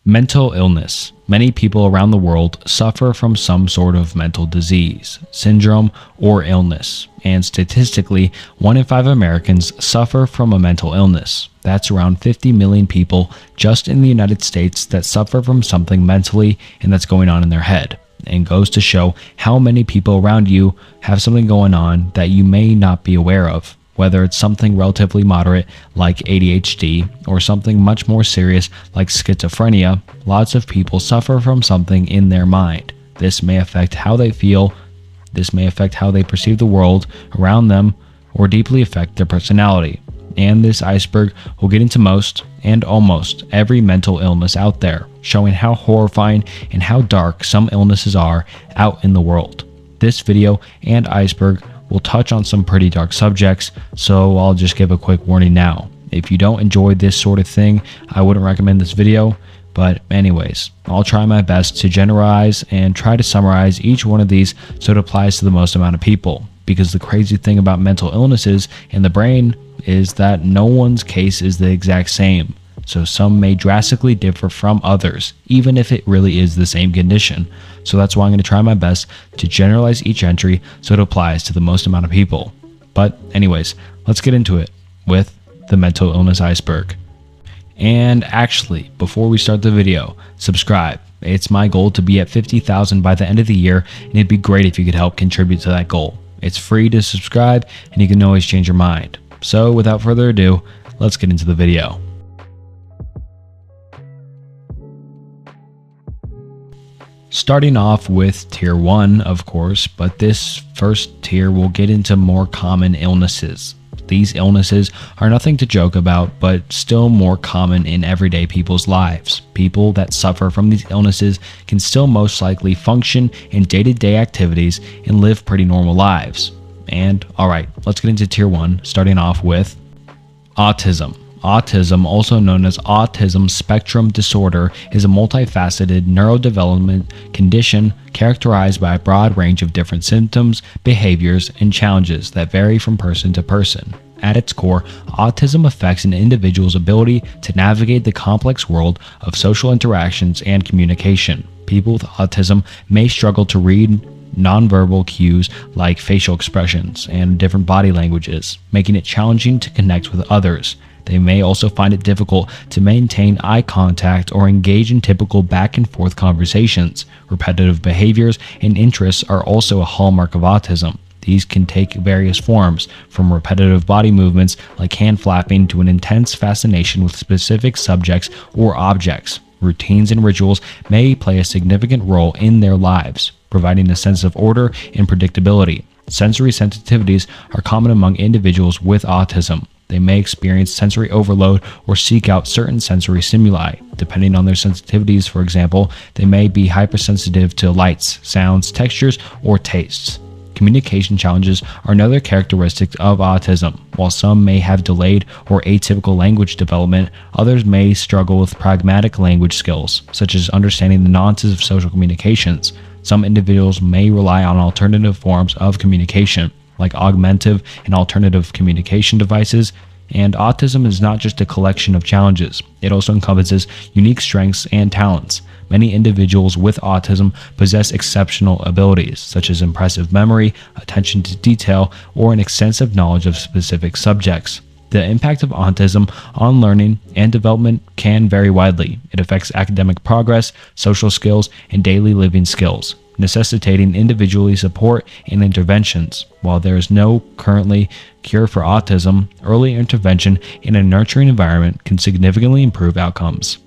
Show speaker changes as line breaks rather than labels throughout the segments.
Mental illness. Many people around the world suffer from some sort of mental disease, syndrome, or illness, and statistically, 1 in 5 Americans suffer from a mental illness. That's around 50 million people just in the United States that suffer from something mentally and that's going on in their head, and goes to show how many people around you have something going on that you may not be aware of. Whether it's something relatively moderate like ADHD or something much more serious like schizophrenia, lots of people suffer from something in their mind. This may affect how they feel, this may affect how they perceive the world around them, or deeply affect their personality. And this iceberg will get into most and almost every mental illness out there, showing how horrifying and how dark some illnesses are out in the world. This video and iceberg will touch on some pretty dark subjects, so I'll just give a quick warning now. If you don't enjoy this sort of thing, I wouldn't recommend this video, but anyways, I'll try my best to generalize and try to summarize each one of these so it applies to the most amount of people, because the crazy thing about mental illnesses and the brain is that no one's case is the exact same, so some may drastically differ from others, even if it really is the same condition. So that's why I'm going to try my best to generalize each entry so it applies to the most amount of people. But anyways, let's get into it with the mental illness iceberg. And actually, before we start the video, subscribe. It's my goal to be at 50,000 by the end of the year, and it'd be great if you could help contribute to that goal. It's free to subscribe, and you can always change your mind. So without further ado, let's get into the video. Starting off with tier 1, of course, but this first tier will get into more common illnesses. These illnesses are nothing to joke about, but still more common in everyday people's lives. People that suffer from these illnesses can still most likely function in day-to-day activities and live pretty normal lives. And alright, let's get into tier 1, starting off with autism. Autism, also known as autism spectrum disorder, is a multifaceted neurodevelopment condition characterized by a broad range of different symptoms, behaviors, and challenges that vary from person to person. At its core, autism affects an individual's ability to navigate the complex world of social interactions and communication. People with autism may struggle to read nonverbal cues like facial expressions and different body languages, making it challenging to connect with others. They may also find it difficult to maintain eye contact or engage in typical back and forth conversations. Repetitive behaviors and interests are also a hallmark of autism. These can take various forms, from repetitive body movements like hand flapping to an intense fascination with specific subjects or objects. Routines and rituals may play a significant role in their lives, providing a sense of order and predictability. Sensory sensitivities are common among individuals with autism. They may experience sensory overload or seek out certain sensory stimuli. Depending on their sensitivities, for example, they may be hypersensitive to lights, sounds, textures, or tastes. Communication challenges are another characteristic of autism. While some may have delayed or atypical language development, others may struggle with pragmatic language skills, such as understanding the nuances of social communications. Some individuals may rely on alternative forms of communication, like augmentative and alternative communication devices. And autism is not just a collection of challenges, it also encompasses unique strengths and talents. Many individuals with autism possess exceptional abilities, such as impressive memory, attention to detail, or an extensive knowledge of specific subjects. The impact of autism on learning and development can vary widely. It affects academic progress, social skills, and daily living skills, necessitating individual support and interventions. While there is no currently cure for autism, early intervention in a nurturing environment can significantly improve outcomes.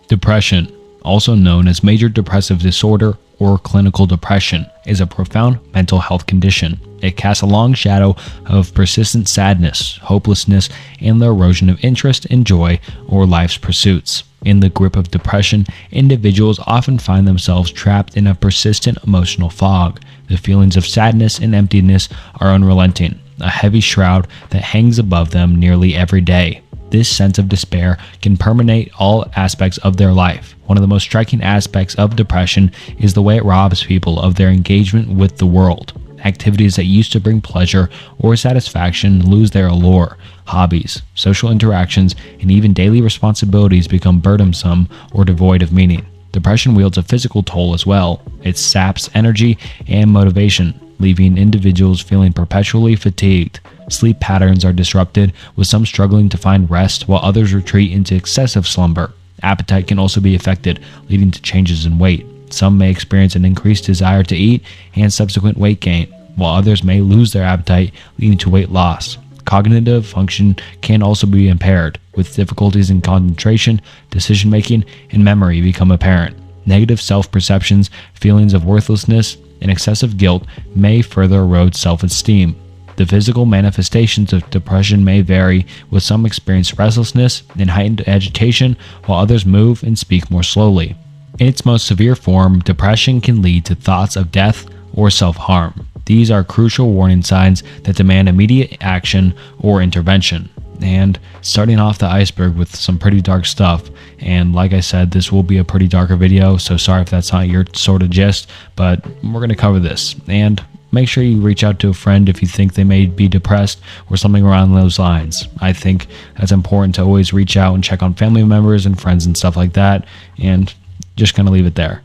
Depression, also known as major depressive disorder or clinical depression, is a profound mental health condition. It casts a long shadow of persistent sadness, hopelessness, and the erosion of interest and joy or life's pursuits. In the grip of depression, individuals often find themselves trapped in a persistent emotional fog. The feelings of sadness and emptiness are unrelenting, a heavy shroud that hangs above them nearly every day. This sense of despair can permeate all aspects of their life. One of the most striking aspects of depression is the way it robs people of their engagement with the world. Activities that used to bring pleasure or satisfaction lose their allure. Hobbies, social interactions, and even daily responsibilities become burdensome or devoid of meaning. Depression wields a physical toll as well. It saps energy and motivation, leaving individuals feeling perpetually fatigued. Sleep patterns are disrupted, with some struggling to find rest while others retreat into excessive slumber. Appetite can also be affected, leading to changes in weight. Some may experience an increased desire to eat and subsequent weight gain, while others may lose their appetite, leading to weight loss. Cognitive function can also be impaired, with difficulties in concentration, decision-making, and memory become apparent. Negative self-perceptions, feelings of worthlessness, and excessive guilt may further erode self-esteem. The physical manifestations of depression may vary, with some experience restlessness and heightened agitation, while others move and speak more slowly. In its most severe form, depression can lead to thoughts of death or self-harm. These are crucial warning signs that demand immediate action or intervention. And starting off the iceberg with some pretty dark stuff, and like I said, this will be a pretty darker video, so sorry if that's not your sort of gist, but we're going to cover this. And make sure you reach out to a friend if you think they may be depressed or something around those lines. I think that's important to always reach out and check on family members and friends and stuff like that, and just kind of leave it there.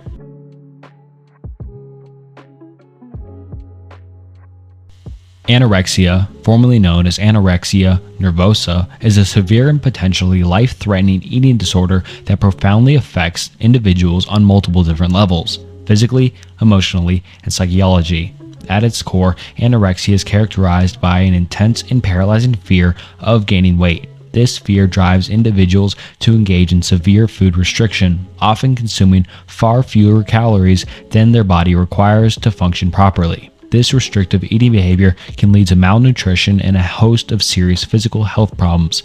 Anorexia, formerly known as anorexia nervosa, is a severe and potentially life-threatening eating disorder that profoundly affects individuals on multiple different levels: physically, emotionally, and psychology. At its core, anorexia is characterized by an intense and paralyzing fear of gaining weight. This fear drives individuals to engage in severe food restriction, often consuming far fewer calories than their body requires to function properly. This restrictive eating behavior can lead to malnutrition and a host of serious physical health problems.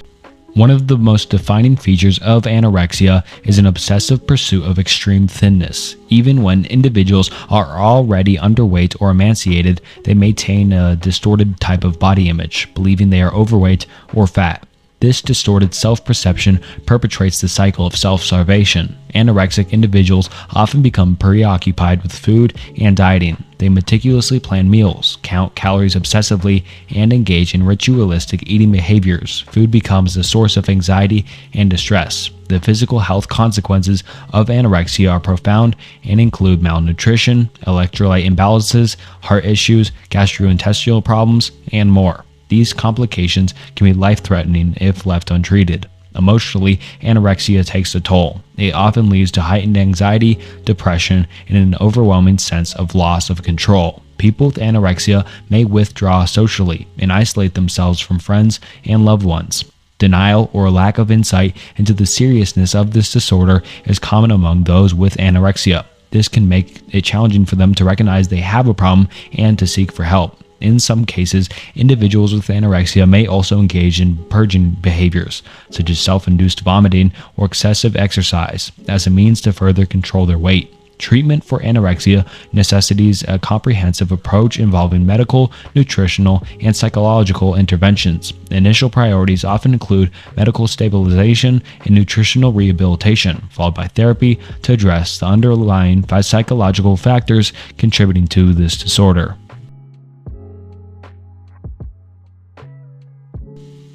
One of the most defining features of anorexia is an obsessive pursuit of extreme thinness. Even when individuals are already underweight or emaciated, they maintain a distorted type of body image, believing they are overweight or fat. This distorted self-perception perpetuates the cycle of self-starvation. Anorexic individuals often become preoccupied with food and dieting. They meticulously plan meals, count calories obsessively, and engage in ritualistic eating behaviors. Food becomes a source of anxiety and distress. The physical health consequences of anorexia are profound and include malnutrition, electrolyte imbalances, heart issues, gastrointestinal problems, and more. These complications can be life-threatening if left untreated. Emotionally, anorexia takes a toll. It often leads to heightened anxiety, depression, and an overwhelming sense of loss of control. People with anorexia may withdraw socially and isolate themselves from friends and loved ones. Denial or lack of insight into the seriousness of this disorder is common among those with anorexia. This can make it challenging for them to recognize they have a problem and to seek for help. In some cases, individuals with anorexia may also engage in purging behaviors, such as self-induced vomiting or excessive exercise, as a means to further control their weight. Treatment for anorexia necessitates a comprehensive approach involving medical, nutritional, and psychological interventions. Initial priorities often include medical stabilization and nutritional rehabilitation, followed by therapy to address the underlying psychological factors contributing to this disorder.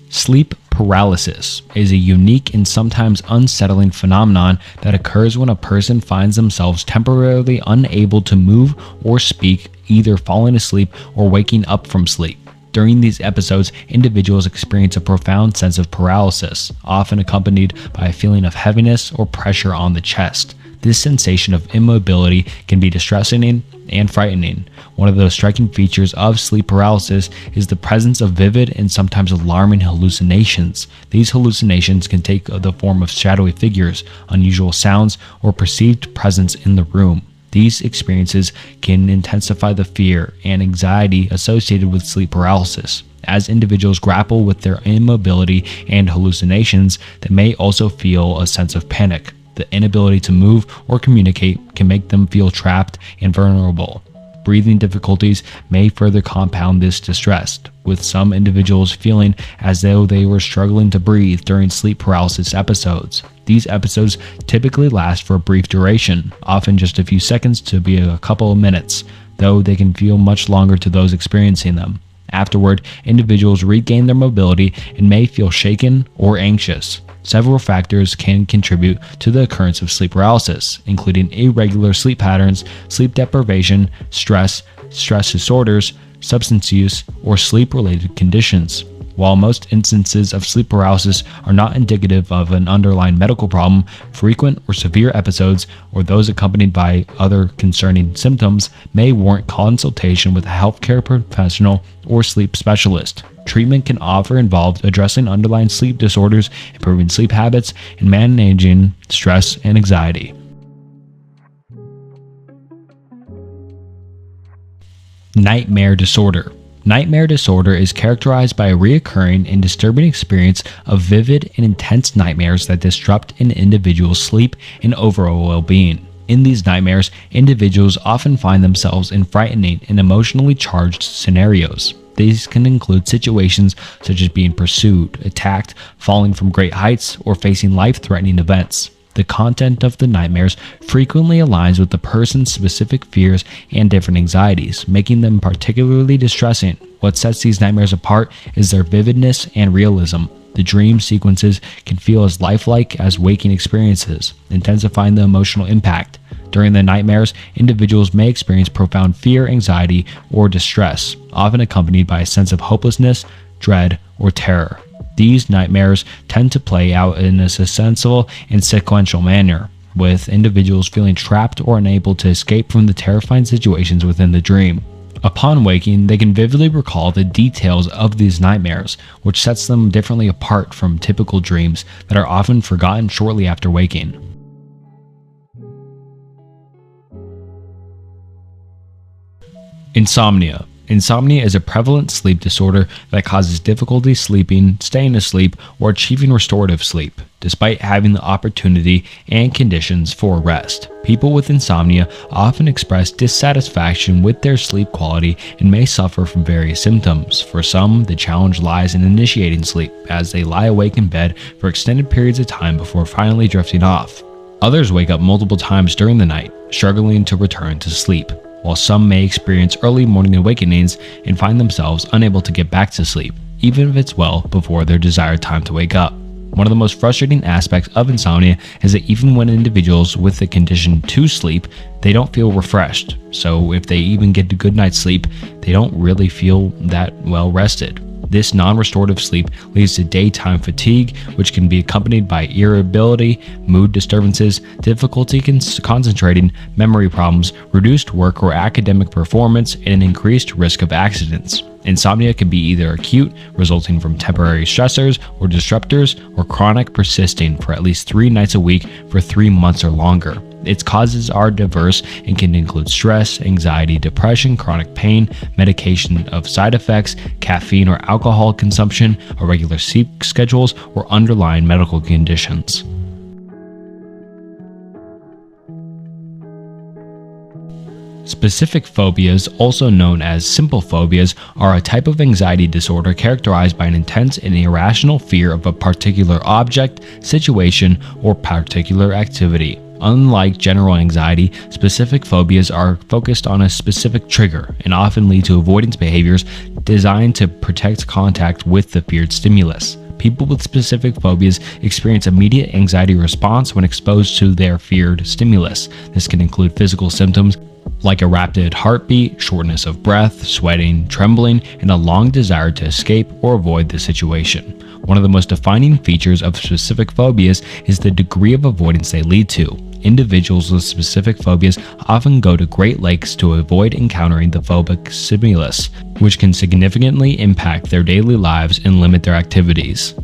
Sleep paralysis is a unique and sometimes unsettling phenomenon that occurs when a person finds themselves temporarily unable to move or speak, either falling asleep or waking up from sleep. During these episodes, individuals experience a profound sense of paralysis, often accompanied by a feeling of heaviness or pressure on the chest. This sensation of immobility can be distressing and frightening. One of the striking features of sleep paralysis is the presence of vivid and sometimes alarming hallucinations. These hallucinations can take the form of shadowy figures, unusual sounds, or perceived presence in the room. These experiences can intensify the fear and anxiety associated with sleep paralysis. As individuals grapple with their immobility and hallucinations, they may also feel a sense of panic. The inability to move or communicate can make them feel trapped and vulnerable. Breathing difficulties may further compound this distress, with some individuals feeling as though they were struggling to breathe during sleep paralysis episodes. These episodes typically last for a brief duration, often just a few seconds to be a couple of minutes. though they can feel much longer to those experiencing them. Afterward, individuals regain their mobility and may feel shaken or anxious. Several factors can contribute to the occurrence of sleep paralysis, including irregular sleep patterns, sleep deprivation, stress disorders, substance use, or sleep-related conditions. While most instances of sleep paralysis are not indicative of an underlying medical problem, frequent or severe episodes, or those accompanied by other concerning symptoms, may warrant consultation with a healthcare professional or sleep specialist. Treatment can often involve addressing underlying sleep disorders, improving sleep habits, and managing stress and anxiety. Nightmare disorder. Nightmare disorder is characterized by a recurring and disturbing experience of vivid and intense nightmares that disrupt an individual's sleep and overall well-being. In these nightmares, individuals often find themselves in frightening and emotionally charged scenarios. These can include situations such as being pursued, attacked, falling from great heights, or facing life-threatening events. The content of the nightmares frequently aligns with the person's specific fears and different anxieties, making them particularly distressing. What sets these nightmares apart is their vividness and realism. The dream sequences can feel as lifelike as waking experiences, intensifying the emotional impact. During the nightmares, individuals may experience profound fear, anxiety, or distress, often accompanied by a sense of hopelessness, dread, or terror. These nightmares tend to play out in a suspenseful and sequential manner, with individuals feeling trapped or unable to escape from the terrifying situations within the dream. Upon waking, they can vividly recall the details of these nightmares, which sets them differently apart from typical dreams that are often forgotten shortly after waking. Insomnia. Insomnia is a prevalent sleep disorder that causes difficulty sleeping, staying asleep, or achieving restorative sleep, despite having the opportunity and conditions for rest. People with insomnia often express dissatisfaction with their sleep quality and may suffer from various symptoms. For some, the challenge lies in initiating sleep, as they lie awake in bed for extended periods of time before finally drifting off. Others wake up multiple times during the night, struggling to return to sleep, while some may experience early morning awakenings and find themselves unable to get back to sleep, even if it's well before their desired time to wake up. One of the most frustrating aspects of insomnia is that even when individuals with the condition to sleep, they don't feel refreshed. So if they even get a good night's sleep, they don't really feel that well rested. This non-restorative sleep leads to daytime fatigue, which can be accompanied by irritability, mood disturbances, difficulty concentrating, memory problems, reduced work or academic performance, and an increased risk of accidents. Insomnia can be either acute, resulting from temporary stressors or disruptors, or chronic, persisting for at least 3 nights a week for 3 months or longer. Its causes are diverse and can include stress, anxiety, depression, chronic pain, medication of side effects, caffeine or alcohol consumption, irregular sleep schedules, or underlying medical conditions. Specific phobias, also known as simple phobias, are a type of anxiety disorder characterized by an intense and irrational fear of a particular object, situation, or particular activity. Unlike general anxiety, specific phobias are focused on a specific trigger and often lead to avoidance behaviors designed to protect contact with the feared stimulus. People with specific phobias experience immediate anxiety response when exposed to their feared stimulus. This can include physical symptoms like a rapid heartbeat, shortness of breath, sweating, trembling, and a long desire to escape or avoid the situation. One of the most defining features of specific phobias is the degree of avoidance they lead to. Individuals with specific phobias often go to great lengths to avoid encountering the phobic stimulus, which can significantly impact their daily lives and limit their activities.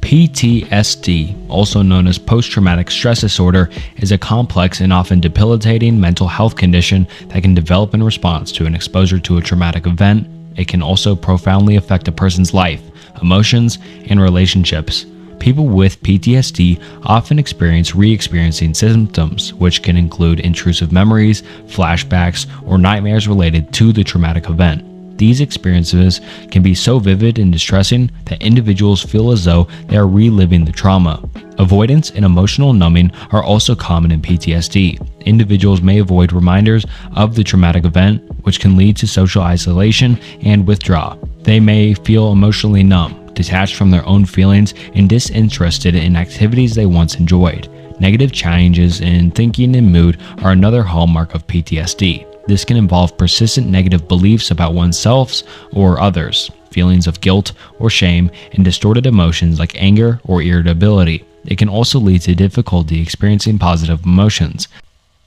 PTSD, also known as post-traumatic stress disorder, is a complex and often debilitating mental health condition that can develop in response to an exposure to a traumatic event. It can also profoundly affect a person's life, emotions, and relationships. People with PTSD often experience re-experiencing symptoms, which can include intrusive memories, flashbacks, or nightmares related to the traumatic event. These experiences can be so vivid and distressing that individuals feel as though they are reliving the trauma. Avoidance and emotional numbing are also common in PTSD. Individuals may avoid reminders of the traumatic event, which can lead to social isolation and withdrawal. They may feel emotionally numb, detached from their own feelings, and disinterested in activities they once enjoyed. Negative changes in thinking and mood are another hallmark of PTSD. This can involve persistent negative beliefs about oneself or others, feelings of guilt or shame, and distorted emotions like anger or irritability. It can also lead to difficulty experiencing positive emotions.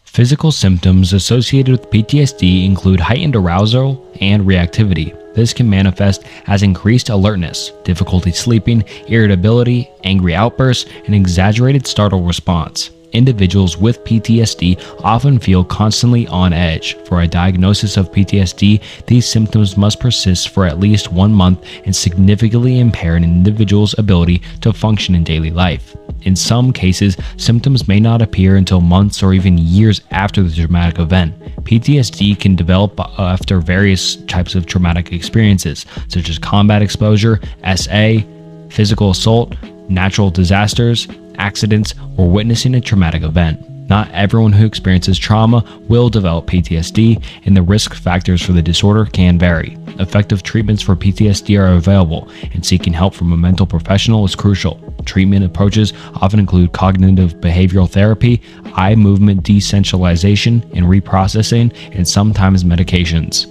Physical symptoms associated with PTSD include heightened arousal and reactivity. This can manifest as increased alertness, difficulty sleeping, irritability, angry outbursts, and exaggerated startle response. Individuals with PTSD often feel constantly on edge. For a diagnosis of PTSD, these symptoms must persist for at least 1 month and significantly impair an individual's ability to function in daily life. In some cases, symptoms may not appear until months or even years after the traumatic event. PTSD can develop after various types of traumatic experiences, such as combat exposure, SA, physical assault, natural disasters, accidents, or witnessing a traumatic event. Not everyone who experiences trauma will develop PTSD, and the risk factors for the disorder can vary. Effective treatments for PTSD are available, and seeking help from a mental professional is crucial. Treatment approaches often include cognitive behavioral therapy, eye movement desensitization and reprocessing, and sometimes medications.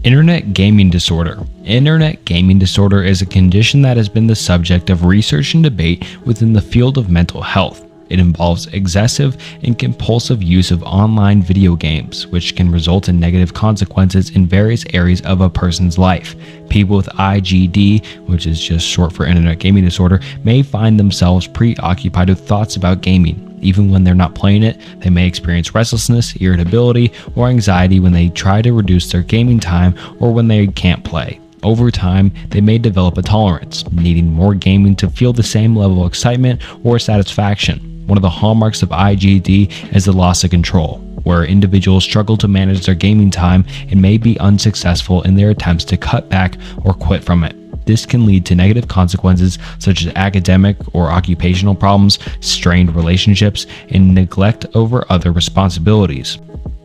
Internet gaming disorder. Internet gaming disorder is a condition that has been the subject of research and debate within the field of mental health. It involves excessive and compulsive use of online video games, which can result in negative consequences in various areas of a person's life. People with IGD, which is just short for Internet gaming disorder, may find themselves preoccupied with thoughts about gaming. Even when they're not playing it, they may experience restlessness, irritability, or anxiety when they try to reduce their gaming time or when they can't play. Over time, they may develop a tolerance, needing more gaming to feel the same level of excitement or satisfaction. One of the hallmarks of IGD is the loss of control, where individuals struggle to manage their gaming time and may be unsuccessful in their attempts to cut back or quit from it. This can lead to negative consequences such as academic or occupational problems, strained relationships, and neglect over other responsibilities.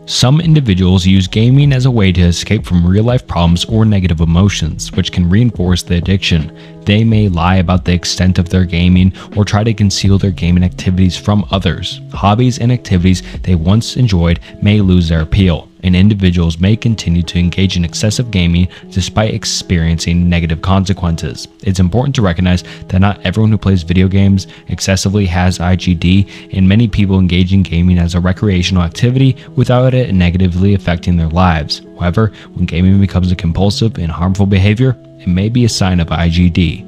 Some individuals use gaming as a way to escape from real-life problems or negative emotions, which can reinforce the addiction. They may lie about the extent of their gaming or try to conceal their gaming activities from others. Hobbies and activities they once enjoyed may lose their appeal, and individuals may continue to engage in excessive gaming despite experiencing negative consequences. It's important to recognize that not everyone who plays video games excessively has IGD, and many people engage in gaming as a recreational activity without it negatively affecting their lives. However, when gaming becomes a compulsive and harmful behavior, it may be a sign of IGD.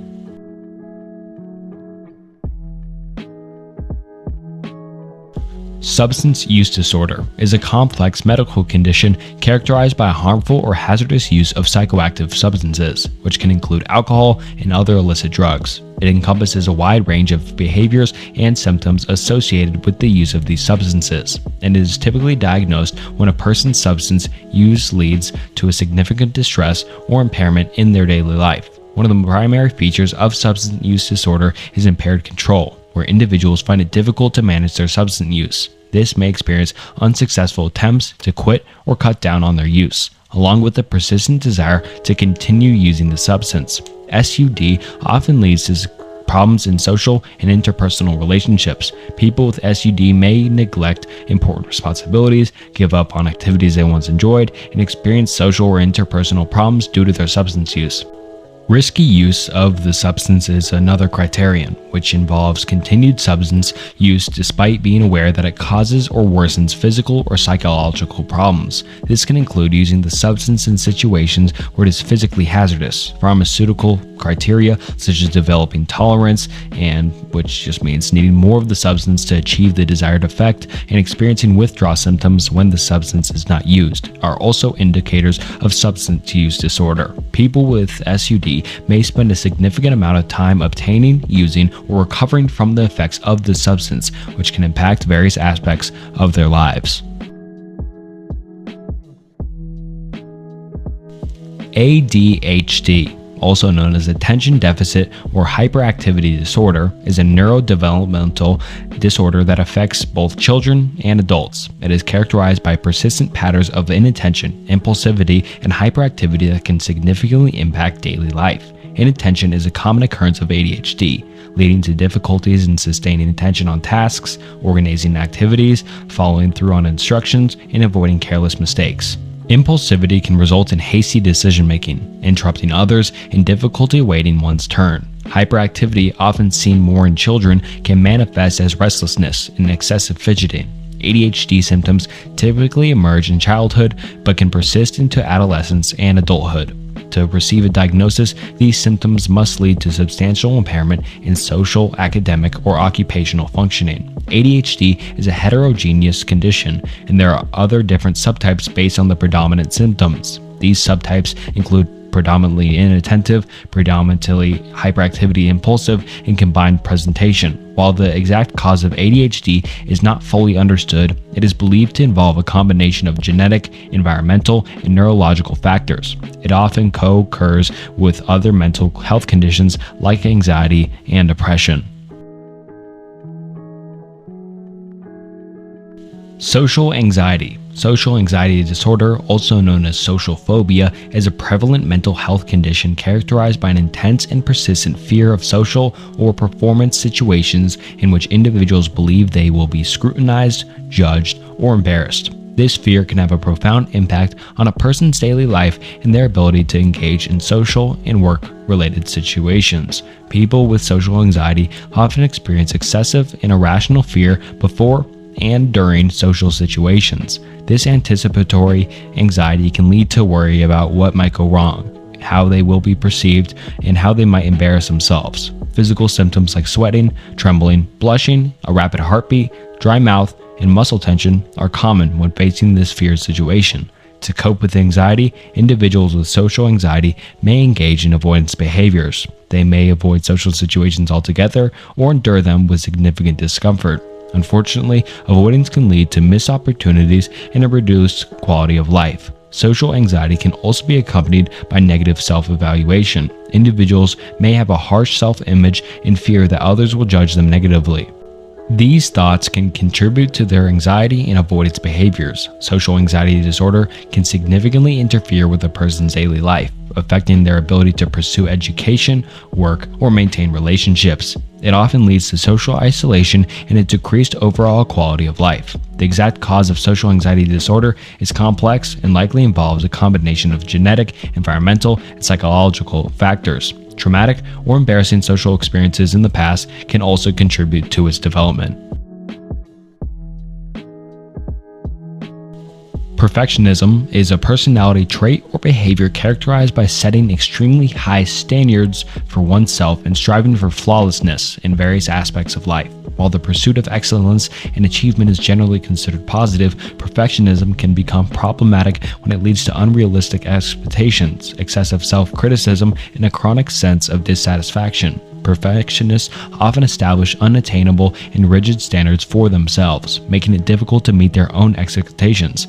Substance use disorder is a complex medical condition characterized by a harmful or hazardous use of psychoactive substances, which can include alcohol and other illicit drugs. It encompasses a wide range of behaviors and symptoms associated with the use of these substances, and it is typically diagnosed when a person's substance use leads to a significant distress or impairment in their daily life. One of the primary features of substance use disorder is impaired control, where individuals find it difficult to manage their substance use. This may experience unsuccessful attempts to quit or cut down on their use, along with the persistent desire to continue using the substance. SUD often leads to problems in social and interpersonal relationships. People with SUD may neglect important responsibilities, give up on activities they once enjoyed, and experience social or interpersonal problems due to their substance use. Risky use of the substance is another criterion, which involves continued substance use despite being aware that it causes or worsens physical or psychological problems. This can include using the substance in situations where it is physically hazardous. Pharmaceutical criteria such as developing tolerance, and which just means needing more of the substance to achieve the desired effect, and experiencing withdrawal symptoms when the substance is not used, are also indicators of substance use disorder. People with SUD may spend a significant amount of time obtaining, using, or recovering from the effects of the substance, which can impact various aspects of their lives. ADHD, also known as Attention Deficit or Hyperactivity Disorder, is a neurodevelopmental disorder that affects both children and adults. It is characterized by persistent patterns of inattention, impulsivity, and hyperactivity that can significantly impact daily life. Inattention is a common occurrence of ADHD, leading to difficulties in sustaining attention on tasks, organizing activities, following through on instructions, and avoiding careless mistakes. Impulsivity can result in hasty decision-making, interrupting others, and difficulty waiting one's turn. Hyperactivity, often seen more in children, can manifest as restlessness and excessive fidgeting. ADHD symptoms typically emerge in childhood but can persist into adolescence and adulthood. To receive a diagnosis, these symptoms must lead to substantial impairment in social, academic, or occupational functioning. ADHD is a heterogeneous condition, and there are other different subtypes based on the predominant symptoms. These subtypes include predominantly inattentive, predominantly hyperactivity impulsive, and combined presentation. While the exact cause of ADHD is not fully understood, it is believed to involve a combination of genetic, environmental, and neurological factors. It often co-occurs with other mental health conditions like anxiety and depression. Social anxiety. Social anxiety disorder, also known as social phobia, is a prevalent mental health condition characterized by an intense and persistent fear of social or performance situations in which individuals believe they will be scrutinized, judged, or embarrassed. This fear can have a profound impact on a person's daily life and their ability to engage in social and work-related situations. People with social anxiety often experience excessive and irrational fear before and during social situations. This anticipatory anxiety can lead to worry about what might go wrong, how they will be perceived, and how they might embarrass themselves. Physical symptoms like sweating, trembling, blushing, a rapid heartbeat, dry mouth, and muscle tension are common when facing this feared situation. To cope with anxiety, individuals with social anxiety may engage in avoidance behaviors. They may avoid social situations altogether or endure them with significant discomfort. Unfortunately, avoidance can lead to missed opportunities and a reduced quality of life. Social anxiety can also be accompanied by negative self-evaluation. Individuals may have a harsh self-image and fear that others will judge them negatively. These thoughts can contribute to their anxiety and avoidance behaviors. Social anxiety disorder can significantly interfere with a person's daily life, affecting their ability to pursue education, work, or maintain relationships. It often leads to social isolation and a decreased overall quality of life. The exact cause of social anxiety disorder is complex and likely involves a combination of genetic, environmental, and psychological factors. Traumatic or embarrassing social experiences in the past can also contribute to its development. Perfectionism is a personality trait or behavior characterized by setting extremely high standards for oneself and striving for flawlessness in various aspects of life. While the pursuit of excellence and achievement is generally considered positive, perfectionism can become problematic when it leads to unrealistic expectations, excessive self-criticism, and a chronic sense of dissatisfaction. Perfectionists often establish unattainable and rigid standards for themselves, making it difficult to meet their own expectations.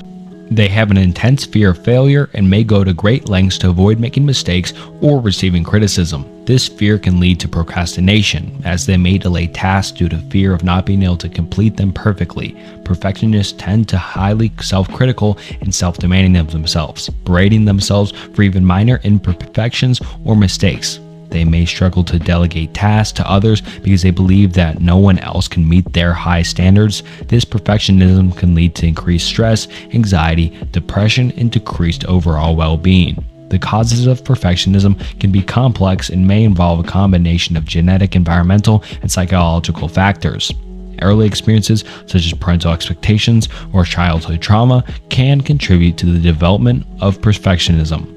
They have an intense fear of failure and may go to great lengths to avoid making mistakes or receiving criticism. This fear can lead to procrastination, as they may delay tasks due to fear of not being able to complete them perfectly. Perfectionists tend to highly self-critical and self-demanding of themselves, berating themselves for even minor imperfections or mistakes. They may struggle to delegate tasks to others because they believe that no one else can meet their high standards. This perfectionism can lead to increased stress, anxiety, depression, and decreased overall well-being. The causes of perfectionism can be complex and may involve a combination of genetic, environmental, and psychological factors. Early experiences, such as parental expectations or childhood trauma, can contribute to the development of perfectionism.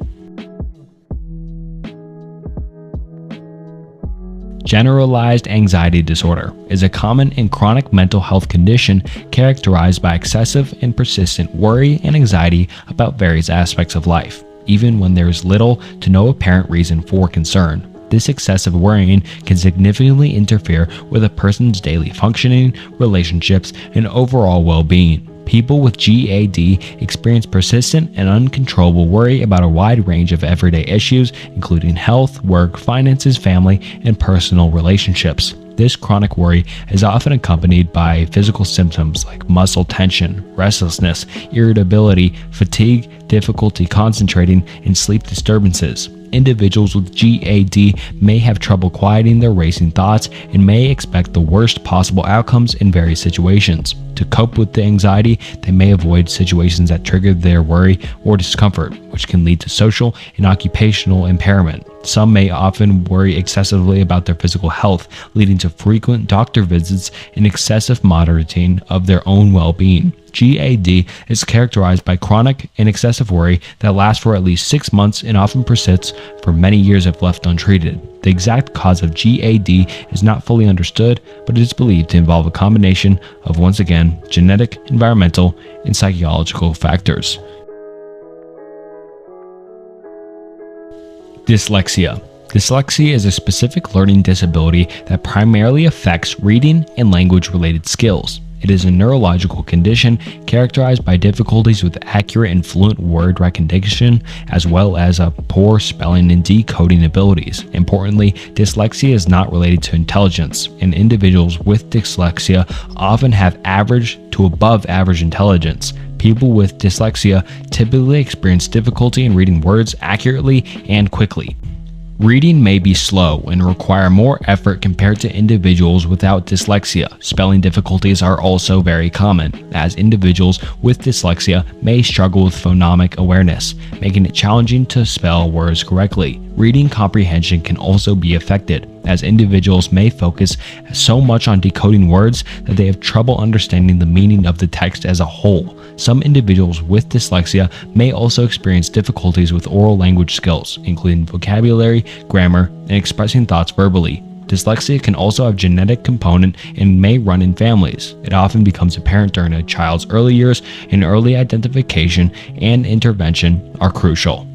Generalized anxiety disorder is a common and chronic mental health condition characterized by excessive and persistent worry and anxiety about various aspects of life, even when there is little to no apparent reason for concern. This excessive worrying can significantly interfere with a person's daily functioning, relationships, and overall well-being. People with GAD experience persistent and uncontrollable worry about a wide range of everyday issues, including health, work, finances, family, and personal relationships. This chronic worry is often accompanied by physical symptoms like muscle tension, restlessness, irritability, fatigue, difficulty concentrating, and sleep disturbances. Individuals with GAD may have trouble quieting their racing thoughts and may expect the worst possible outcomes in various situations. To cope with the anxiety, they may avoid situations that trigger their worry or discomfort, which can lead to social and occupational impairment. Some may often worry excessively about their physical health, leading to frequent doctor visits and excessive monitoring of their own well-being. GAD is characterized by chronic and excessive worry that lasts for at least 6 months and often persists for many years if left untreated. The exact cause of GAD is not fully understood, but it is believed to involve a combination of, once again, genetic, environmental, and psychological factors. Dyslexia. Dyslexia is a specific learning disability that primarily affects reading and language-related skills. It is a neurological condition characterized by difficulties with accurate and fluent word recognition, as well as poor spelling and decoding abilities. Importantly, dyslexia is not related to intelligence, and individuals with dyslexia often have average to above average intelligence. People with dyslexia typically experience difficulty in reading words accurately and quickly. Reading may be slow and require more effort compared to individuals without dyslexia. Spelling difficulties are also very common, as individuals with dyslexia may struggle with phonemic awareness, making it challenging to spell words correctly. Reading comprehension can also be affected, as individuals may focus so much on decoding words that they have trouble understanding the meaning of the text as a whole. Some individuals with dyslexia may also experience difficulties with oral language skills, including vocabulary, grammar, and expressing thoughts verbally. Dyslexia can also have a genetic component and may run in families. It often becomes apparent during a child's early years, and early identification and intervention are crucial.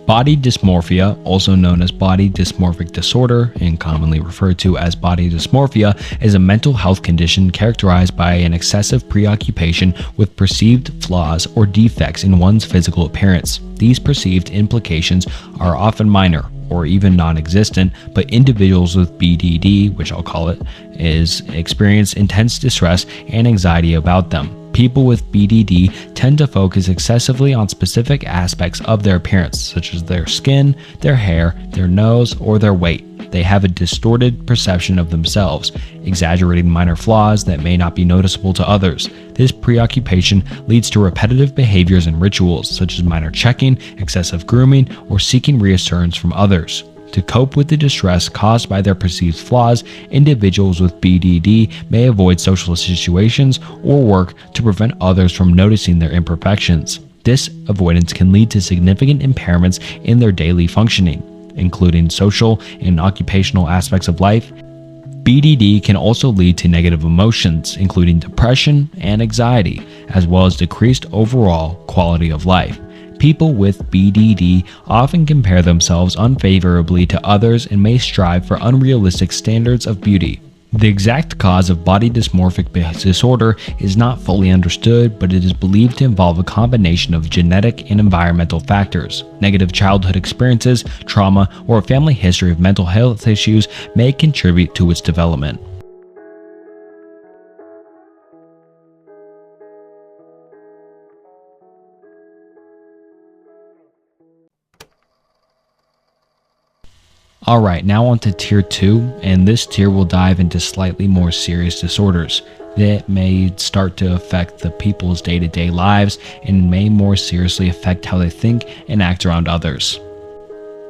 Body dysmorphia, also known as body dysmorphic disorder and commonly referred to as body dysmorphia, is a mental health condition characterized by an excessive preoccupation with perceived flaws or defects in one's physical appearance. These perceived implications are often minor or even non-existent, but individuals with BDD, which I'll call it, experience intense distress and anxiety about them. People with BDD tend to focus excessively on specific aspects of their appearance, such as their skin, their hair, their nose, or their weight. They have a distorted perception of themselves, exaggerating minor flaws that may not be noticeable to others. This preoccupation leads to repetitive behaviors and rituals, such as minor checking, excessive grooming, or seeking reassurance from others. To cope with the distress caused by their perceived flaws, individuals with BDD may avoid social situations or work to prevent others from noticing their imperfections. This avoidance can lead to significant impairments in their daily functioning, including social and occupational aspects of life. BDD can also lead to negative emotions, including depression and anxiety, as well as decreased overall quality of life. People with BDD often compare themselves unfavorably to others and may strive for unrealistic standards of beauty. The exact cause of body dysmorphic disorder is not fully understood, but it is believed to involve a combination of genetic and environmental factors. Negative childhood experiences, trauma, or a family history of mental health issues may contribute to its development. Alright, now on to tier 2, and this tier will dive into slightly more serious disorders that may start to affect the people's day-to-day lives and may more seriously affect how they think and act around others.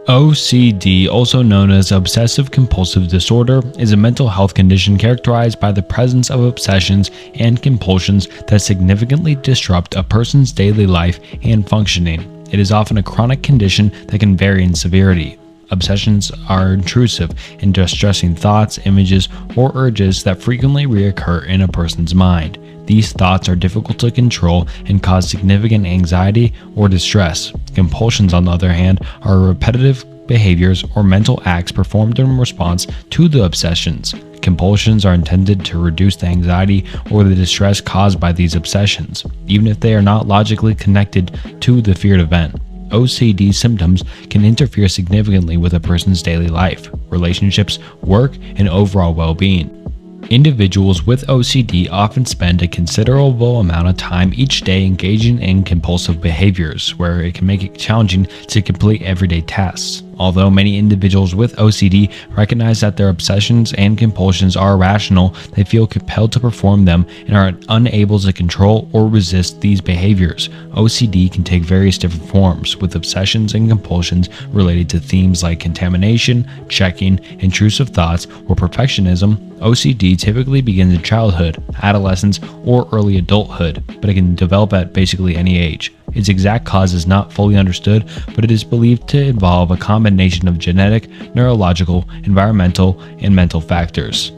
OCD, also known as obsessive compulsive disorder, is a mental health condition characterized by the presence of obsessions and compulsions that significantly disrupt a person's daily life and functioning. It is often a chronic condition that can vary in severity. Obsessions are intrusive and distressing thoughts, images, or urges that frequently reoccur in a person's mind. These thoughts are difficult to control and cause significant anxiety or distress. Compulsions, on the other hand, are repetitive behaviors or mental acts performed in response to the obsessions. Compulsions are intended to reduce the anxiety or the distress caused by these obsessions, even if they are not logically connected to the feared event. OCD symptoms can interfere significantly with a person's daily life, relationships, work, and overall well-being. Individuals with OCD often spend a considerable amount of time each day engaging in compulsive behaviors, where it can make it challenging to complete everyday tasks. Although many individuals with OCD recognize that their obsessions and compulsions are irrational, they feel compelled to perform them and are unable to control or resist these behaviors. OCD can take various different forms, with obsessions and compulsions related to themes like contamination, checking, intrusive thoughts, or perfectionism. OCD typically begins in childhood, adolescence, or early adulthood, but it can develop at basically any age. Its exact cause is not fully understood, but it is believed to involve a combination of genetic, neurological, environmental, and mental factors.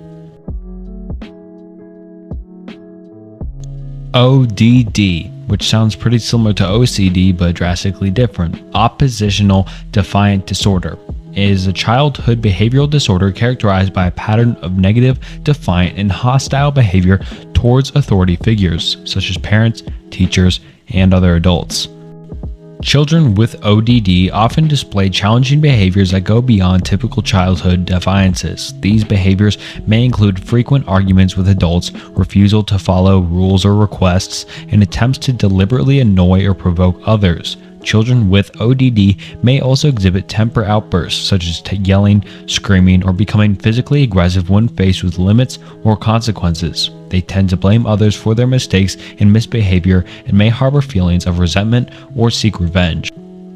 ODD, which sounds pretty similar to OCD but drastically different. Oppositional defiant disorder is a childhood behavioral disorder characterized by a pattern of negative, defiant, and hostile behavior towards authority figures, such as parents, teachers, and other adults. Children with ODD often display challenging behaviors that go beyond typical childhood defiances. These behaviors may include frequent arguments with adults, refusal to follow rules or requests, and attempts to deliberately annoy or provoke others. Children with ODD may also exhibit temper outbursts such as yelling, screaming, or becoming physically aggressive when faced with limits or consequences. They tend to blame others for their mistakes and misbehavior and may harbor feelings of resentment or seek revenge.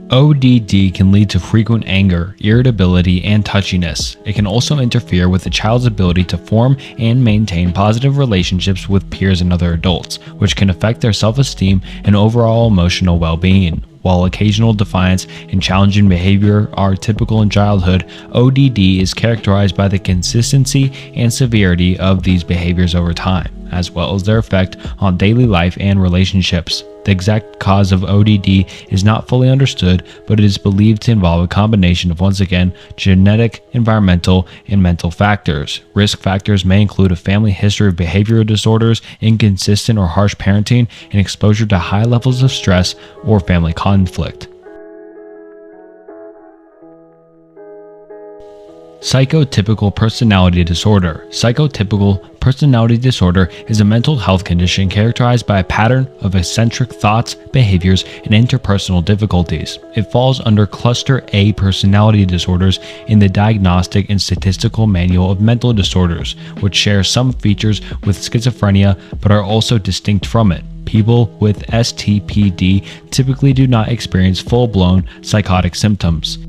ODD can lead to frequent anger, irritability, and touchiness. It can also interfere with a child's ability to form and maintain positive relationships with peers and other adults, which can affect their self-esteem and overall emotional well-being. While occasional defiance and challenging behavior are typical in childhood, ODD is characterized by the consistency and severity of these behaviors over time, as well as their effect on daily life and relationships. The exact cause of ODD is not fully understood, but it is believed to involve a combination of, once again, genetic, environmental, and mental factors. Risk factors may include a family history of behavioral disorders, inconsistent or harsh parenting, and exposure to high levels of stress or family conflict. Psychotypical personality disorder. Psychotypical personality disorder is a mental health condition characterized by a pattern of eccentric thoughts, behaviors, and interpersonal difficulties. It falls under Cluster A personality disorders in the Diagnostic and Statistical Manual of Mental Disorders, which share some features with schizophrenia but are also distinct from it. People with STPD typically do not experience full-blown psychotic symptoms.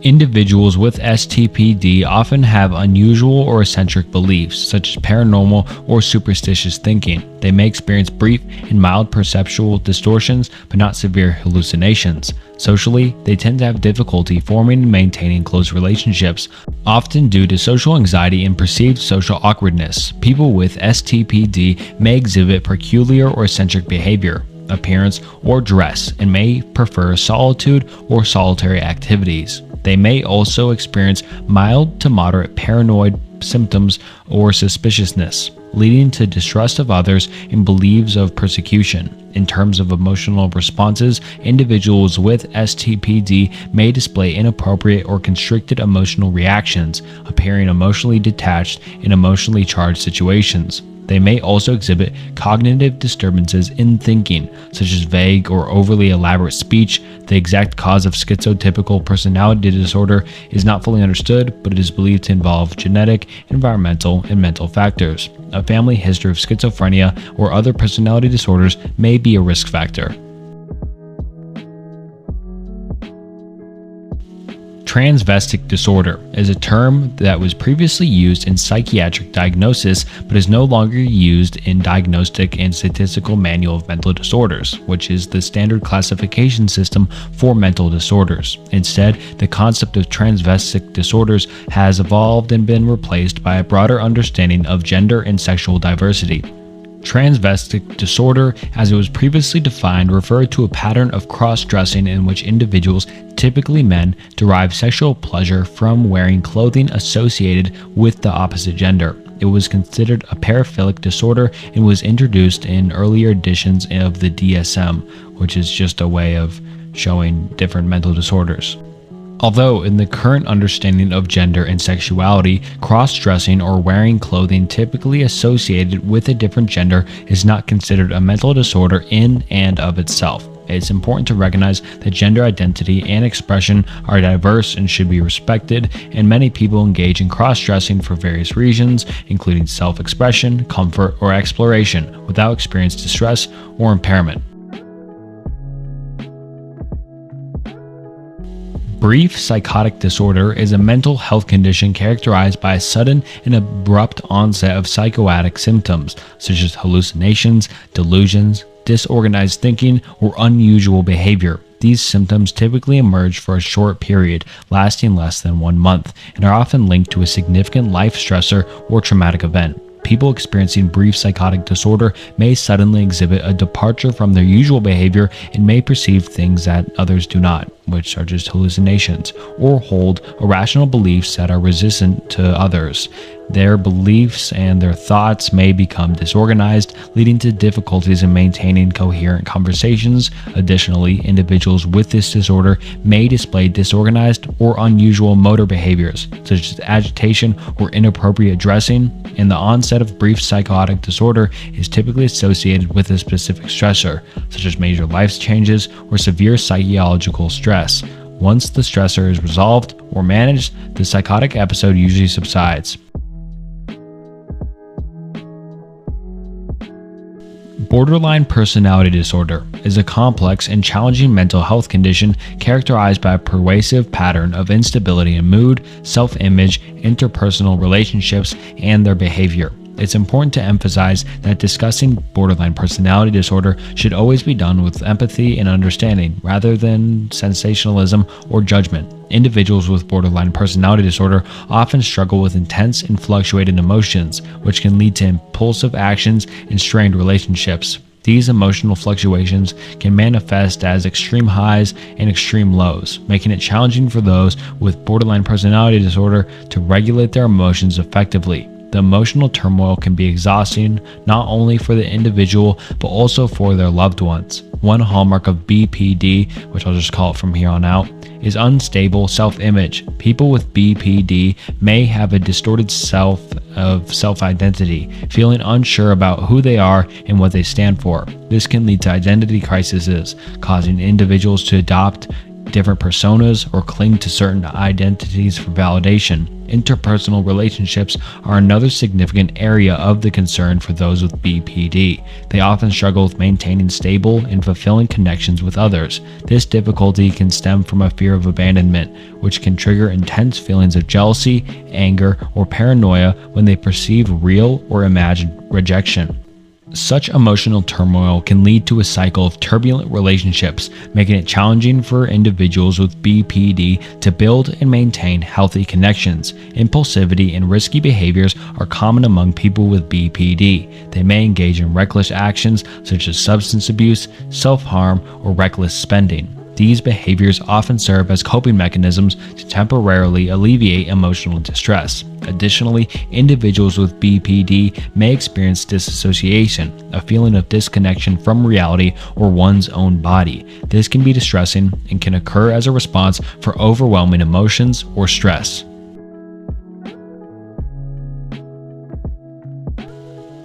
Individuals with STPD often have unusual or eccentric beliefs, such as paranormal or superstitious thinking. They may experience brief and mild perceptual distortions, but not severe hallucinations. Socially, they tend to have difficulty forming and maintaining close relationships, often due to social anxiety and perceived social awkwardness. People with STPD may exhibit peculiar or eccentric behavior, appearance, or dress, and may prefer solitude or solitary activities. They may also experience mild to moderate paranoid symptoms or suspiciousness, leading to distrust of others and beliefs of persecution. In terms of emotional responses, individuals with STPD may display inappropriate or constricted emotional reactions, appearing emotionally detached in emotionally charged situations. They may also exhibit cognitive disturbances in thinking, such as vague or overly elaborate speech. The exact cause of schizotypical personality disorder is not fully understood, but it is believed to involve genetic, environmental, and mental factors. A family history of schizophrenia or other personality disorders may be a risk factor. Transvestic disorder is a term that was previously used in psychiatric diagnosis but is no longer used in Diagnostic and Statistical Manual of Mental Disorders, which is the standard classification system for mental disorders. Instead, the concept of transvestic disorders has evolved and been replaced by a broader understanding of gender and sexual diversity. Transvestic disorder, as it was previously defined, referred to a pattern of cross-dressing in which individuals, typically men, derive sexual pleasure from wearing clothing associated with the opposite gender. It was considered a paraphilic disorder and was introduced in earlier editions of the DSM, which is just a way of showing different mental disorders. Although in the current understanding of gender and sexuality, cross-dressing or wearing clothing typically associated with a different gender is not considered a mental disorder in and of itself. It's important to recognize that gender identity and expression are diverse and should be respected, and many people engage in cross-dressing for various reasons, including self-expression, comfort, or exploration, without experiencing distress or impairment. Brief psychotic disorder is a mental health condition characterized by a sudden and abrupt onset of psychotic symptoms, such as hallucinations, delusions, disorganized thinking, or unusual behavior. These symptoms typically emerge for a short period, lasting less than 1 month, and are often linked to a significant life stressor or traumatic event. People experiencing brief psychotic disorder may suddenly exhibit a departure from their usual behavior and may perceive things that others do not, which are just hallucinations, or hold irrational beliefs that are resistant to others. Their beliefs and their thoughts may become disorganized, leading to difficulties in maintaining coherent conversations. Additionally, individuals with this disorder may display disorganized or unusual motor behaviors, such as agitation or inappropriate dressing, and the onset of brief psychotic disorder is typically associated with a specific stressor, such as major life changes or severe psychological stress. Once the stressor is resolved or managed, the psychotic episode usually subsides. Borderline personality disorder is a complex and challenging mental health condition characterized by a pervasive pattern of instability in mood, self-image, interpersonal relationships, and their behavior. It's important to emphasize that discussing borderline personality disorder should always be done with empathy and understanding, rather than sensationalism or judgment. Individuals with borderline personality disorder often struggle with intense and fluctuating emotions, which can lead to impulsive actions and strained relationships. These emotional fluctuations can manifest as extreme highs and extreme lows, making it challenging for those with borderline personality disorder to regulate their emotions effectively. The emotional turmoil can be exhausting not only for the individual but also for their loved ones. One hallmark of BPD, which I'll just call it from here on out, is unstable self-image. People with BPD may have a distorted self-identity, feeling unsure about who they are and what they stand for. This can lead to identity crises, causing individuals to adopt different personas or cling to certain identities for validation. Interpersonal relationships are another significant area of the concern for those with BPD. They often struggle with maintaining stable and fulfilling connections with others. This difficulty can stem from a fear of abandonment, which can trigger intense feelings of jealousy, anger, or paranoia when they perceive real or imagined rejection. Such emotional turmoil can lead to a cycle of turbulent relationships, making it challenging for individuals with BPD to build and maintain healthy connections. Impulsivity and risky behaviors are common among people with BPD. They may engage in reckless actions such as substance abuse, self-harm, or reckless spending. These behaviors often serve as coping mechanisms to temporarily alleviate emotional distress. Additionally, individuals with BPD may experience dissociation, a feeling of disconnection from reality or one's own body. This can be distressing and can occur as a response for overwhelming emotions or stress.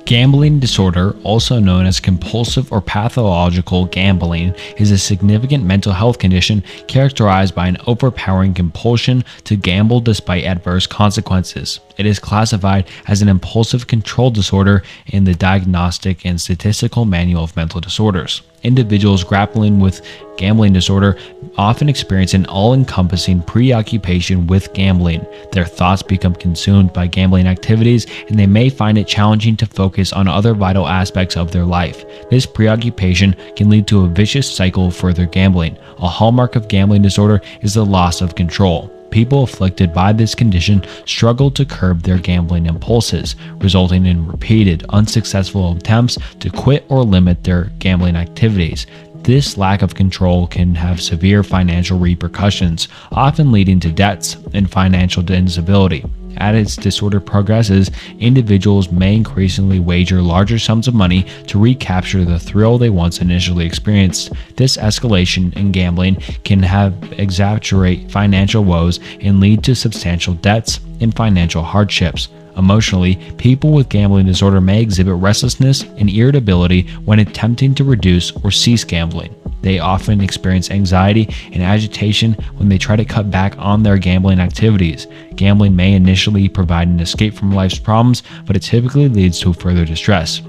Gambling disorder, also known as compulsive or pathological gambling, is a significant mental health condition characterized by an overpowering compulsion to gamble despite adverse consequences. It is classified as an impulsive control disorder in the Diagnostic and Statistical Manual of Mental Disorders. Individuals grappling with gambling disorder often experience an all-encompassing preoccupation with gambling. Their thoughts become consumed by gambling activities, and they may find it challenging to focus on other vital aspects of their life. This preoccupation can lead to a vicious cycle of further gambling. A hallmark of gambling disorder is the loss of control. People afflicted by this condition struggle to curb their gambling impulses, resulting in repeated, unsuccessful attempts to quit or limit their gambling activities. This lack of control can have severe financial repercussions, often leading to debts and financial instability. As its disorder progresses, individuals may increasingly wager larger sums of money to recapture the thrill they once initially experienced. This escalation in gambling can exacerbate financial woes and lead to substantial debts and financial hardships. Emotionally, people with gambling disorder may exhibit restlessness and irritability when attempting to reduce or cease gambling. They often experience anxiety and agitation when they try to cut back on their gambling activities. Gambling may initially provide an escape from life's problems, but it typically leads to further distress.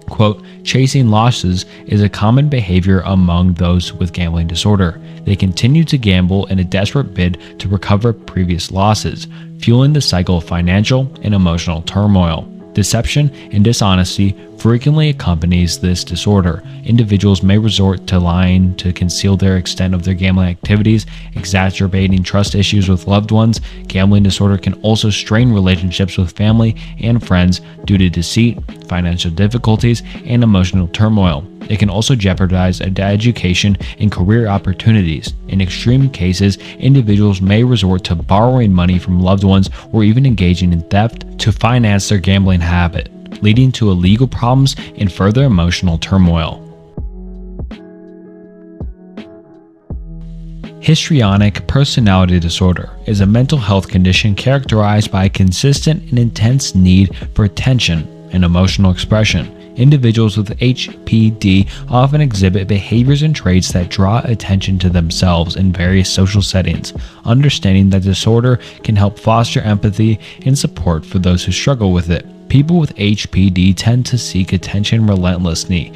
Quote, chasing losses is a common behavior among those with gambling disorder. They continue to gamble in a desperate bid to recover previous losses, fueling the cycle of financial and emotional turmoil. Deception and dishonesty frequently accompanies this disorder. Individuals may resort to lying to conceal the extent of their gambling activities, exacerbating trust issues with loved ones. Gambling disorder can also strain relationships with family and friends due to deceit, financial difficulties, and emotional turmoil. It can also jeopardize education and career opportunities. In extreme cases, individuals may resort to borrowing money from loved ones or even engaging in theft to finance their gambling habit, leading to legal problems and further emotional turmoil. Histrionic personality disorder is a mental health condition characterized by a consistent and intense need for attention and emotional expression. Individuals with HPD often exhibit behaviors and traits that draw attention to themselves in various social settings. Understanding that disorder can help foster empathy and support for those who struggle with it. People with HPD tend to seek attention relentlessly.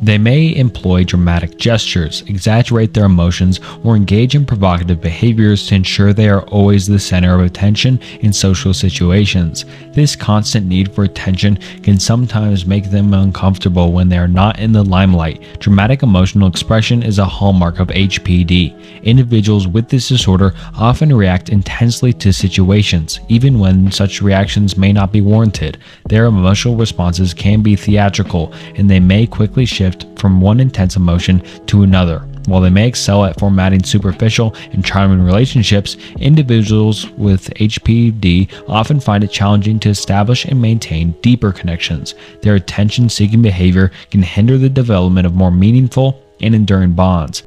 They may employ dramatic gestures, exaggerate their emotions, or engage in provocative behaviors to ensure they are always the center of attention in social situations. This constant need for attention can sometimes make them uncomfortable when they are not in the limelight. Dramatic emotional expression is a hallmark of HPD. Individuals with this disorder often react intensely to situations, even when such reactions may not be warranted. Their emotional responses can be theatrical, and they may quickly shift from one intense emotion to another. While they may excel at formatting superficial and charming relationships, individuals with HPD often find it challenging to establish and maintain deeper connections. Their attention-seeking behavior can hinder the development of more meaningful and enduring bonds.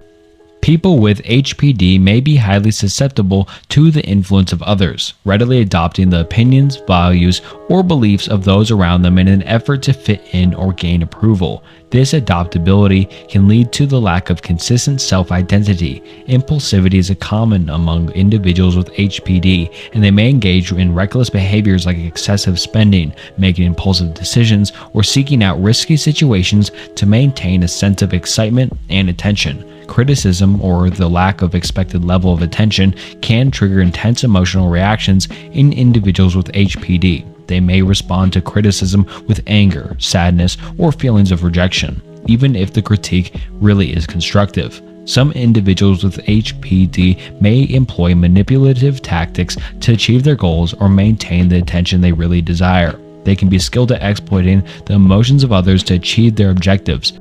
People with HPD may be highly susceptible to the influence of others, readily adopting the opinions, values, or beliefs of those around them in an effort to fit in or gain approval. This adaptability can lead to the lack of consistent self-identity. Impulsivity is common among individuals with HPD, and they may engage in reckless behaviors like excessive spending, making impulsive decisions, or seeking out risky situations to maintain a sense of excitement and attention. Criticism, or the lack of expected level of attention, can trigger intense emotional reactions in individuals with HPD. They may respond to criticism with anger, sadness, or feelings of rejection, even if the critique really is constructive. Some individuals with HPD may employ manipulative tactics to achieve their goals or maintain the attention they really desire. They can be skilled at exploiting the emotions of others to achieve their objectives.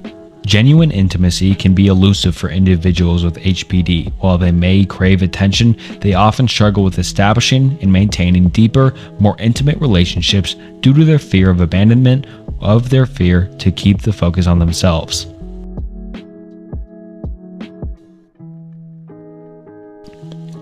Genuine intimacy can be elusive for individuals with HPD. While they may crave attention, they often struggle with establishing and maintaining deeper, more intimate relationships due to their fear of abandonment, of their fear to keep the focus on themselves.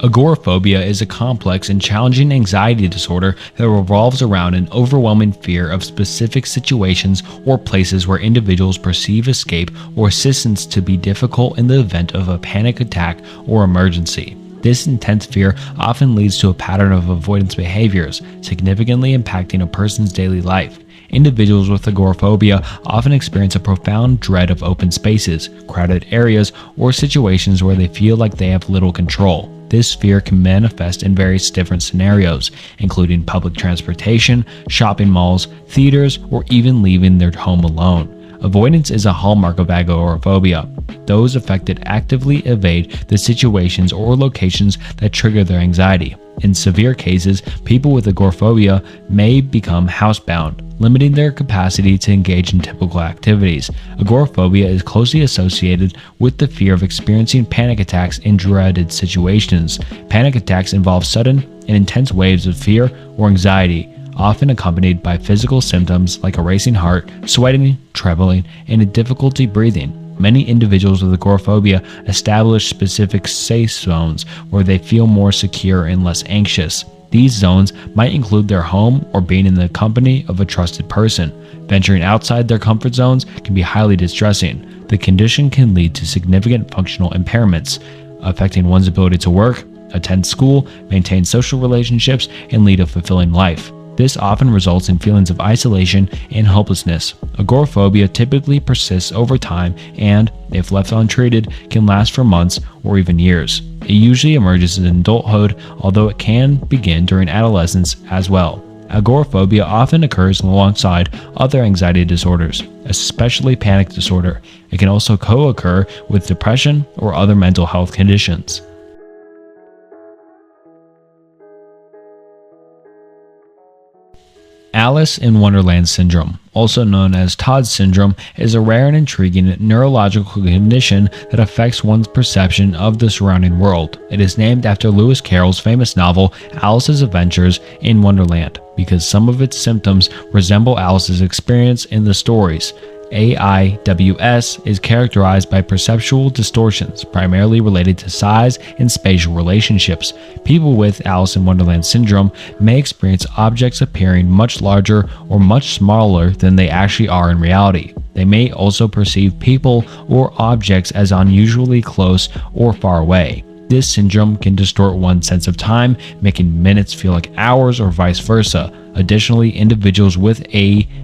Agoraphobia is a complex and challenging anxiety disorder that revolves around an overwhelming fear of specific situations or places where individuals perceive escape or assistance to be difficult in the event of a panic attack or emergency. This intense fear often leads to a pattern of avoidance behaviors, significantly impacting a person's daily life. Individuals with agoraphobia often experience a profound dread of open spaces, crowded areas, or situations where they feel like they have little control. This fear can manifest in various different scenarios, including public transportation, shopping malls, theaters, or even leaving their home alone. Avoidance is a hallmark of agoraphobia. Those affected actively evade the situations or locations that trigger their anxiety. In severe cases, people with agoraphobia may become housebound, limiting their capacity to engage in typical activities. Agoraphobia is closely associated with the fear of experiencing panic attacks in dreaded situations. Panic attacks involve sudden, in intense waves of fear or anxiety, often accompanied by physical symptoms like a racing heart, sweating, trembling, and a difficulty breathing. Many individuals with agoraphobia establish specific safe zones where they feel more secure and less anxious. These zones might include their home or being in the company of a trusted person. Venturing outside their comfort zones can be highly distressing. The condition can lead to significant functional impairments, affecting one's ability to work, attend school, maintain social relationships, and lead a fulfilling life. This often results in feelings of isolation and helplessness. Agoraphobia typically persists over time and, if left untreated, can last for months or even years. It usually emerges in adulthood, although it can begin during adolescence as well. Agoraphobia often occurs alongside other anxiety disorders, especially panic disorder. It can also co-occur with depression or other mental health conditions. Alice in Wonderland syndrome, also known as Todd syndrome, is a rare and intriguing neurological condition that affects one's perception of the surrounding world. It is named after Lewis Carroll's famous novel Alice's Adventures in Wonderland because some of its symptoms resemble Alice's experience in the stories. AIWS is characterized by perceptual distortions, primarily related to size and spatial relationships. People with Alice in Wonderland syndrome may experience objects appearing much larger or much smaller than they actually are in reality. They may also perceive people or objects as unusually close or far away. This syndrome can distort one's sense of time, making minutes feel like hours or vice versa. Additionally, individuals with AIWS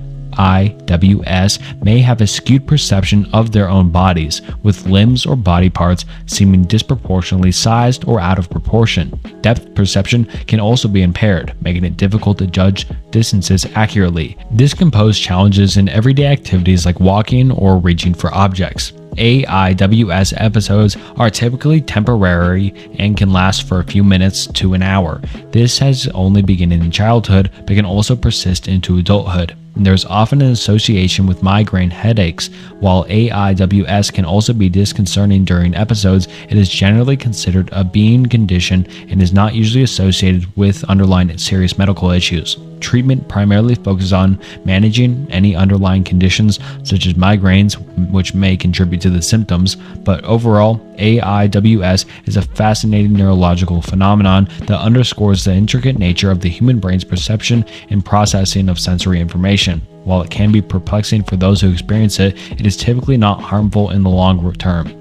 may have a skewed perception of their own bodies, with limbs or body parts seeming disproportionately sized or out of proportion. Depth perception can also be impaired, making it difficult to judge distances accurately. This can pose challenges in everyday activities like walking or reaching for objects. AIWS episodes are typically temporary and can last for a few minutes to an hour. This has only begun in childhood but can also persist into adulthood. There's often an association with migraine headaches. While AIWS can also be disconcerting during episodes, it is generally considered a benign condition and is not usually associated with underlying serious medical issues. Treatment primarily focuses on managing any underlying conditions such as migraines, which may contribute to the symptoms, but overall, AIWS is a fascinating neurological phenomenon that underscores the intricate nature of the human brain's perception and processing of sensory information. While it can be perplexing for those who experience it, it is typically not harmful in the long term.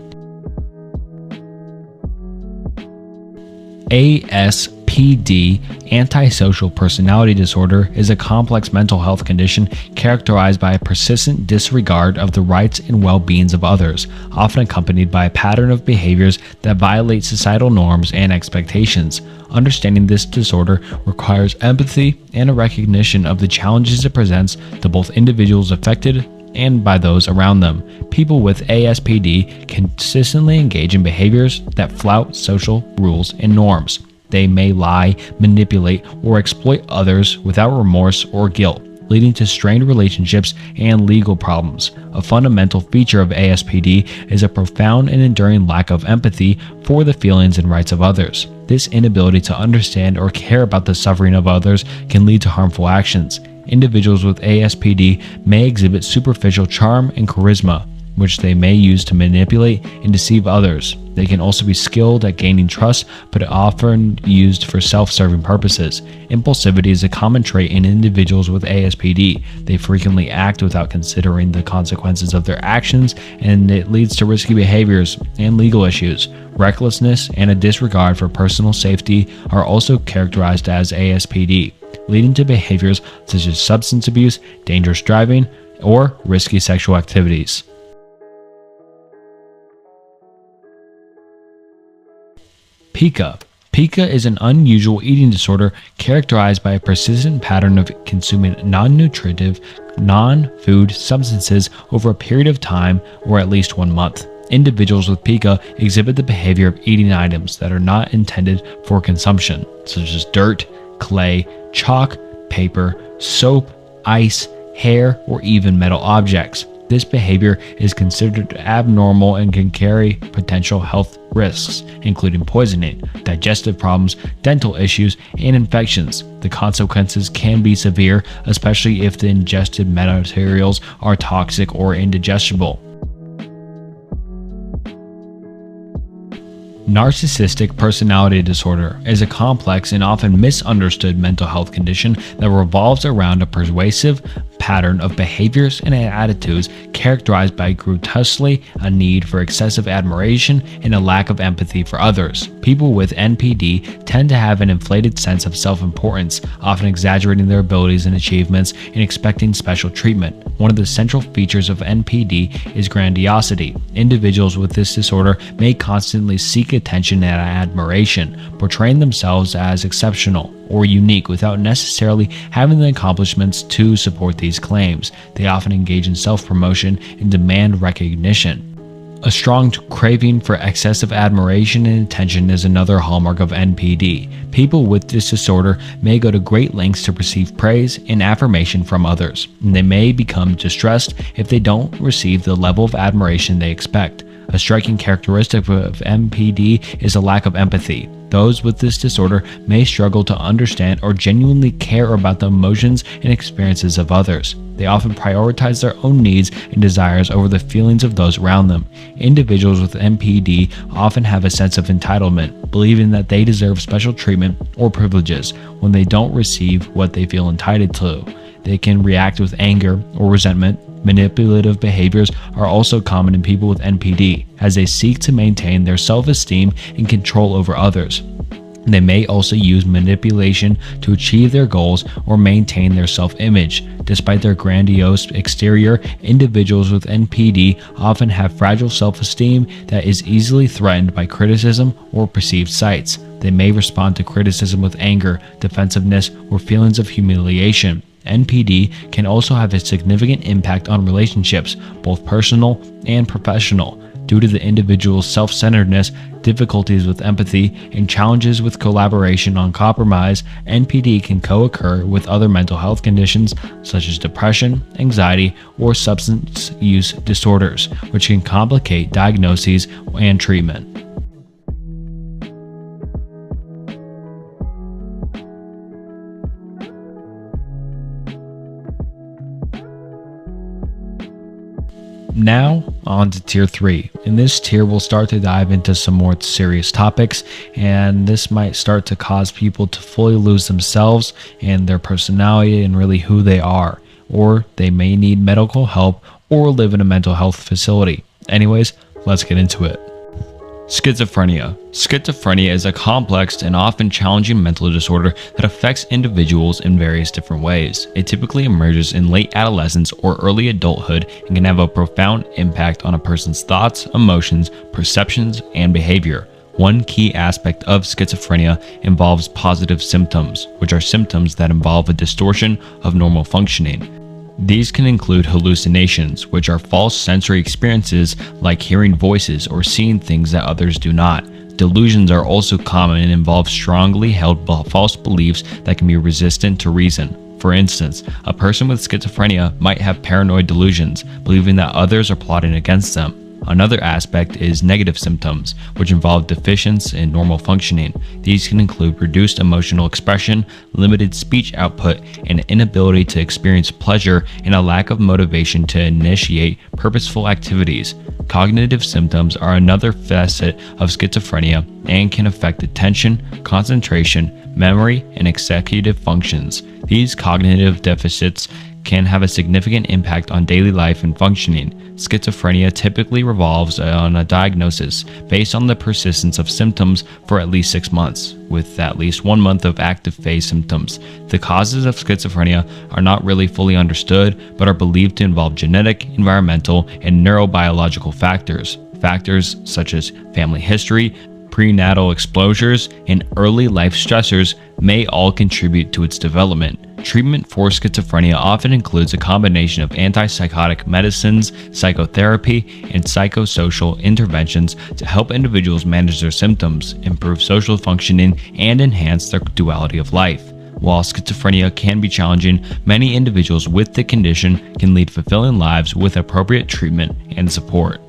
ASPD, antisocial personality disorder, is a complex mental health condition characterized by a persistent disregard of the rights and well-being of others, often accompanied by a pattern of behaviors that violate societal norms and expectations. Understanding this disorder requires empathy and a recognition of the challenges it presents to both individuals affected and by those around them. People with ASPD consistently engage in behaviors that flout social rules and norms. They may lie, manipulate, or exploit others without remorse or guilt, leading to strained relationships and legal problems. A fundamental feature of ASPD is a profound and enduring lack of empathy for the feelings and rights of others. This inability to understand or care about the suffering of others can lead to harmful actions. Individuals with ASPD may exhibit superficial charm and charisma, which they may use to manipulate and deceive others. They can also be skilled at gaining trust, but often used for self-serving purposes. Impulsivity is a common trait in individuals with ASPD. They frequently act without considering the consequences of their actions, and it leads to risky behaviors and legal issues. Recklessness and a disregard for personal safety are also characterized as ASPD, leading to behaviors such as substance abuse, dangerous driving, or risky sexual activities. Pika. Pika is an unusual eating disorder characterized by a persistent pattern of consuming non-nutritive, non-food substances over a period of time or at least 1 month. Individuals with Pika exhibit the behavior of eating items that are not intended for consumption, such as dirt, clay, chalk, paper, soap, ice, hair, or even metal objects. This behavior is considered abnormal and can carry potential health risks, including poisoning, digestive problems, dental issues, and infections. The consequences can be severe, especially if the ingested materials are toxic or indigestible. Narcissistic personality disorder is a complex and often misunderstood mental health condition that revolves around a pervasive pattern of behaviors and attitudes characterized by grotesquely a need for excessive admiration and a lack of empathy for others. People with NPD tend to have an inflated sense of self-importance, often exaggerating their abilities and achievements and expecting special treatment. One of the central features of NPD is grandiosity. Individuals with this disorder may constantly seek attention and admiration, portraying themselves as exceptional or unique without necessarily having the accomplishments to support these claims. They often engage in self-promotion and demand recognition. A strong craving for excessive admiration and attention is another hallmark of NPD. People with this disorder may go to great lengths to receive praise and affirmation from others, and they may become distressed if they don't receive the level of admiration they expect. A striking characteristic of NPD is a lack of empathy. Those with this disorder may struggle to understand or genuinely care about the emotions and experiences of others. They often prioritize their own needs and desires over the feelings of those around them. Individuals with NPD often have a sense of entitlement, believing that they deserve special treatment or privileges when they don't receive what they feel entitled to. They can react with anger or resentment. Manipulative behaviors are also common in people with NPD, as they seek to maintain their self-esteem and control over others. They may also use manipulation to achieve their goals or maintain their self-image. Despite their grandiose exterior, individuals with NPD often have fragile self-esteem that is easily threatened by criticism or perceived slights. They may respond to criticism with anger, defensiveness, or feelings of humiliation. NPD can also have a significant impact on relationships, both personal and professional. Due to the individual's self-centeredness, difficulties with empathy, and challenges with collaboration on compromise, NPD can co-occur with other mental health conditions such as depression, anxiety, or substance use disorders, which can complicate diagnoses and treatment. Now, on to Tier 3. In this tier, we'll start to dive into some more serious topics, and this might start to cause people to fully lose themselves and their personality and really who they are, or they may need medical help or live in a mental health facility. Anyways, let's get into it. Schizophrenia. Schizophrenia is a complex and often challenging mental disorder that affects individuals in various different ways. It typically emerges in late adolescence or early adulthood and can have a profound impact on a person's thoughts, emotions, perceptions, and behavior. One key aspect of schizophrenia involves positive symptoms, which are symptoms that involve a distortion of normal functioning. These can include hallucinations, which are false sensory experiences like hearing voices or seeing things that others do not. Delusions are also common and involve strongly held false beliefs that can be resistant to reason. For instance, a person with schizophrenia might have paranoid delusions, believing that others are plotting against them. Another aspect is negative symptoms, which involve deficiency in normal functioning. These can include reduced emotional expression, limited speech output, an inability to experience pleasure, and a lack of motivation to initiate purposeful activities. Cognitive symptoms are another facet of schizophrenia and can affect attention, concentration, memory, and executive functions. These cognitive deficits can have a significant impact on daily life and functioning. Schizophrenia typically revolves on a diagnosis based on the persistence of symptoms for at least 6 months, with at least 1 month of active phase symptoms. The causes of schizophrenia are not really fully understood, but are believed to involve genetic, environmental, and neurobiological factors. Factors such as family history, prenatal exposures, and early life stressors may all contribute to its development. Treatment for schizophrenia often includes a combination of antipsychotic medicines, psychotherapy, and psychosocial interventions to help individuals manage their symptoms, improve social functioning, and enhance their duality of life. While schizophrenia can be challenging, many individuals with the condition can lead fulfilling lives with appropriate treatment and support.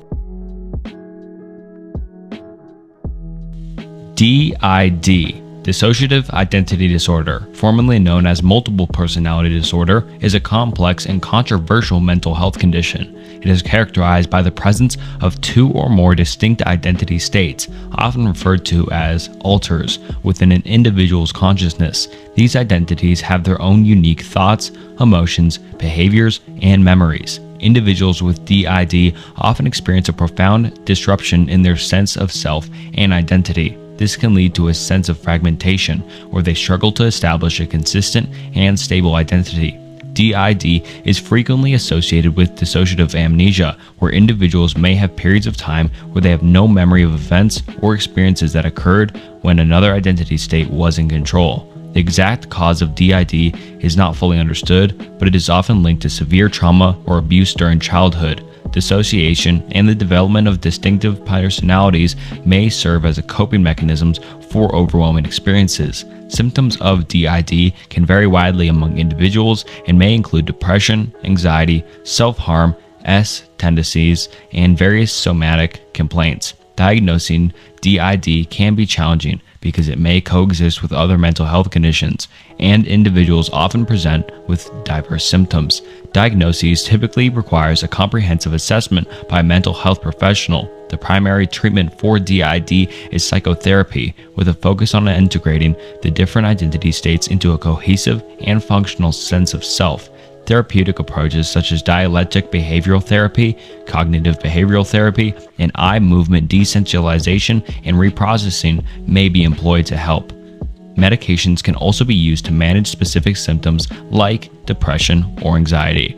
DID, Dissociative Identity Disorder, formerly known as Multiple Personality Disorder, is a complex and controversial mental health condition. It is characterized by the presence of two or more distinct identity states, often referred to as alters, within an individual's consciousness. These identities have their own unique thoughts, emotions, behaviors, and memories. Individuals with DID often experience a profound disruption in their sense of self and identity. This can lead to a sense of fragmentation, where they struggle to establish a consistent and stable identity. DID is frequently associated with dissociative amnesia, where individuals may have periods of time where they have no memory of events or experiences that occurred when another identity state was in control. The exact cause of DID is not fully understood, but it is often linked to severe trauma or abuse during childhood. Dissociation and the development of distinctive personalities may serve as coping mechanisms for overwhelming experiences. Symptoms of DID can vary widely among individuals and may include depression, anxiety, self-harm, tendencies, and various somatic complaints. Diagnosing DID can be challenging because it may coexist with other mental health conditions, and individuals often present with diverse symptoms. Diagnosis typically requires a comprehensive assessment by a mental health professional. The primary treatment for DID is psychotherapy, with a focus on integrating the different identity states into a cohesive and functional sense of self. Therapeutic approaches such as dialectic behavioral therapy, cognitive behavioral therapy, and eye movement desensitization and reprocessing may be employed to help. Medications can also be used to manage specific symptoms like depression or anxiety.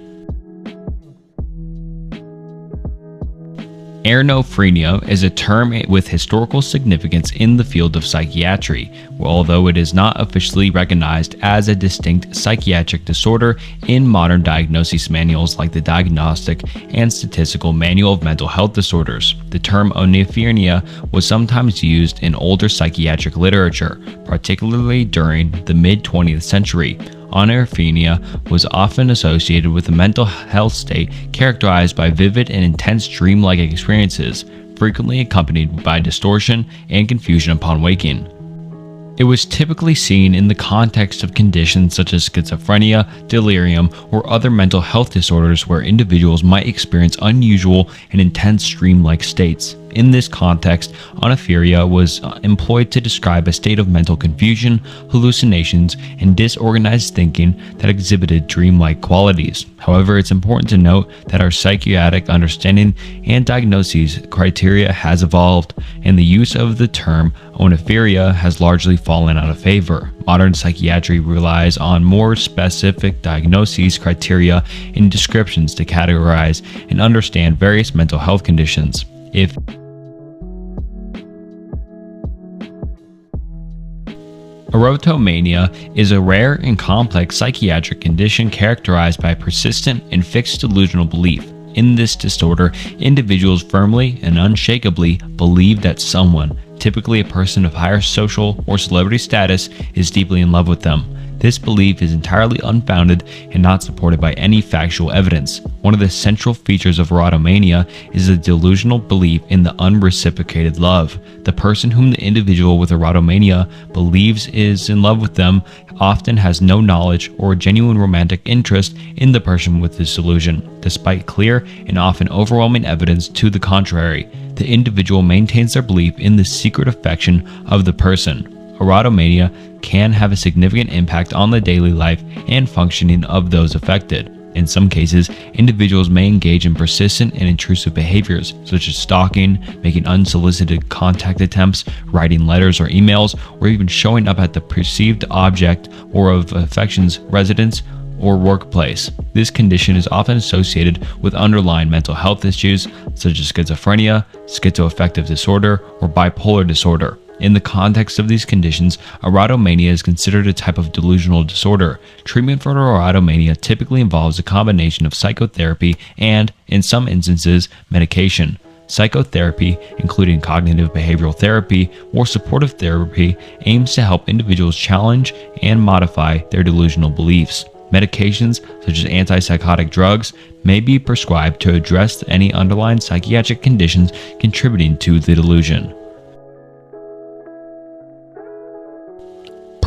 Anorexia is a term with historical significance in the field of psychiatry, although it is not officially recognized as a distinct psychiatric disorder in modern diagnosis manuals like the Diagnostic and Statistical Manual of Mental Health Disorders. The term oniria was sometimes used in older psychiatric literature, particularly during the mid-20th century. Anorexia was often associated with a mental health state characterized by vivid and intense dreamlike experiences, frequently accompanied by distortion and confusion upon waking. It was typically seen in the context of conditions such as schizophrenia, delirium, or other mental health disorders where individuals might experience unusual and intense dreamlike states. In this context, oniria was employed to describe a state of mental confusion, hallucinations, and disorganized thinking that exhibited dreamlike qualities. However, it's important to note that our psychiatric understanding and diagnosis criteria has evolved, and the use of the term oniria has largely fallen out of favor. Modern psychiatry relies on more specific diagnoses criteria and descriptions to categorize and understand various mental health conditions. Aatom Mania is a rare and complex psychiatric condition characterized by persistent and fixed delusional belief. In this disorder, individuals firmly and unshakably believe that someone, typically a person of higher social or celebrity status, is deeply in love with them. This belief is entirely unfounded and not supported by any factual evidence. One of the central features of Aatom Mania is the delusional belief in the unreciprocated love. The person whom the individual with Aatom Mania believes is in love with them often has no knowledge or genuine romantic interest in the person with this delusion, despite clear and often overwhelming evidence to the contrary. The individual maintains their belief in the secret affection of the person. Aatom Mania can have a significant impact on the daily life and functioning of those affected. In some cases, individuals may engage in persistent and intrusive behaviors, such as stalking, making unsolicited contact attempts, writing letters or emails, or even showing up at the perceived object or of affection's residence or workplace. This condition is often associated with underlying mental health issues, such as schizophrenia, schizoaffective disorder, or bipolar disorder. In the context of these conditions, Aatom Mania is considered a type of delusional disorder. Treatment for Aatom Mania typically involves a combination of psychotherapy and, in some instances, medication. Psychotherapy, including cognitive behavioral therapy or supportive therapy, aims to help individuals challenge and modify their delusional beliefs. Medications, such as antipsychotic drugs, may be prescribed to address any underlying psychiatric conditions contributing to the delusion.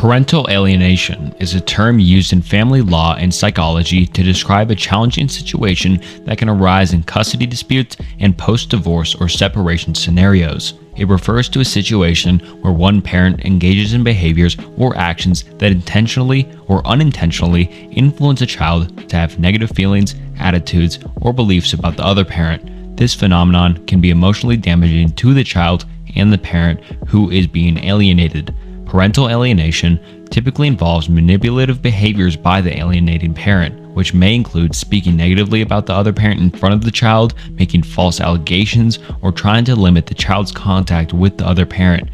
Parental alienation is a term used in family law and psychology to describe a challenging situation that can arise in custody disputes and post-divorce or separation scenarios. It refers to a situation where one parent engages in behaviors or actions that intentionally or unintentionally influence a child to have negative feelings, attitudes, or beliefs about the other parent. This phenomenon can be emotionally damaging to the child and the parent who is being alienated. Parental alienation typically involves manipulative behaviors by the alienating parent, which may include speaking negatively about the other parent in front of the child, making false allegations, or trying to limit the child's contact with the other parent.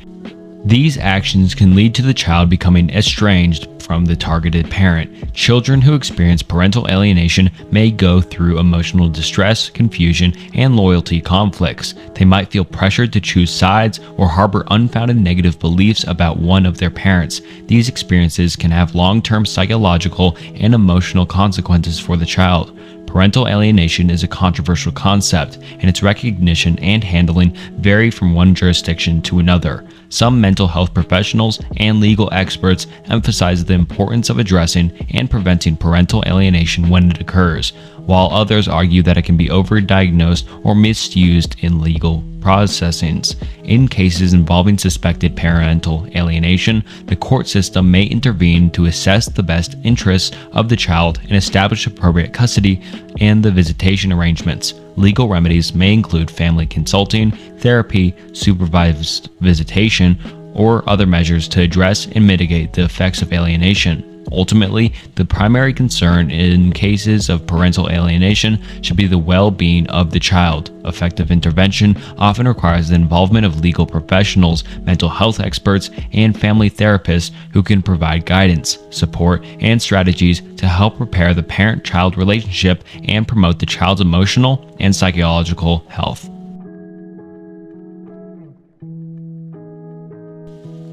These actions can lead to the child becoming estranged from the targeted parent. Children who experience parental alienation may go through emotional distress, confusion, and loyalty conflicts. They might feel pressured to choose sides or harbor unfounded negative beliefs about one of their parents. These experiences can have long-term psychological and emotional consequences for the child. Parental alienation is a controversial concept, and its recognition and handling vary from one jurisdiction to another. Some mental health professionals and legal experts emphasize the importance of addressing and preventing parental alienation when it occurs, while others argue that it can be overdiagnosed or misused in legal processings. In cases involving suspected parental alienation, the court system may intervene to assess the best interests of the child and establish appropriate custody and the visitation arrangements. Legal remedies may include family consulting, therapy, supervised visitation, or other measures to address and mitigate the effects of alienation. Ultimately, the primary concern in cases of parental alienation should be the well-being of the child. Effective intervention often requires the involvement of legal professionals, mental health experts, and family therapists who can provide guidance, support, and strategies to help repair the parent-child relationship and promote the child's emotional and psychological health.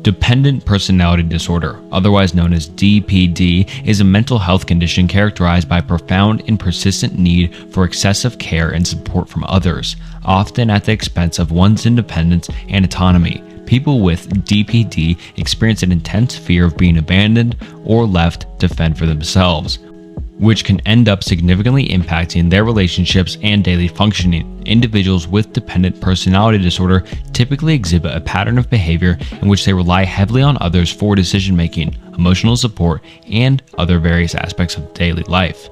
Dependent personality disorder, otherwise known as DPD, is a mental health condition characterized by profound and persistent need for excessive care and support from others, often at the expense of one's independence and autonomy. People with DPD experience an intense fear of being abandoned or left to fend for themselves, which can end up significantly impacting their relationships and daily functioning. Individuals with dependent personality disorder typically exhibit a pattern of behavior in which they rely heavily on others for decision-making, emotional support, and other various aspects of daily life.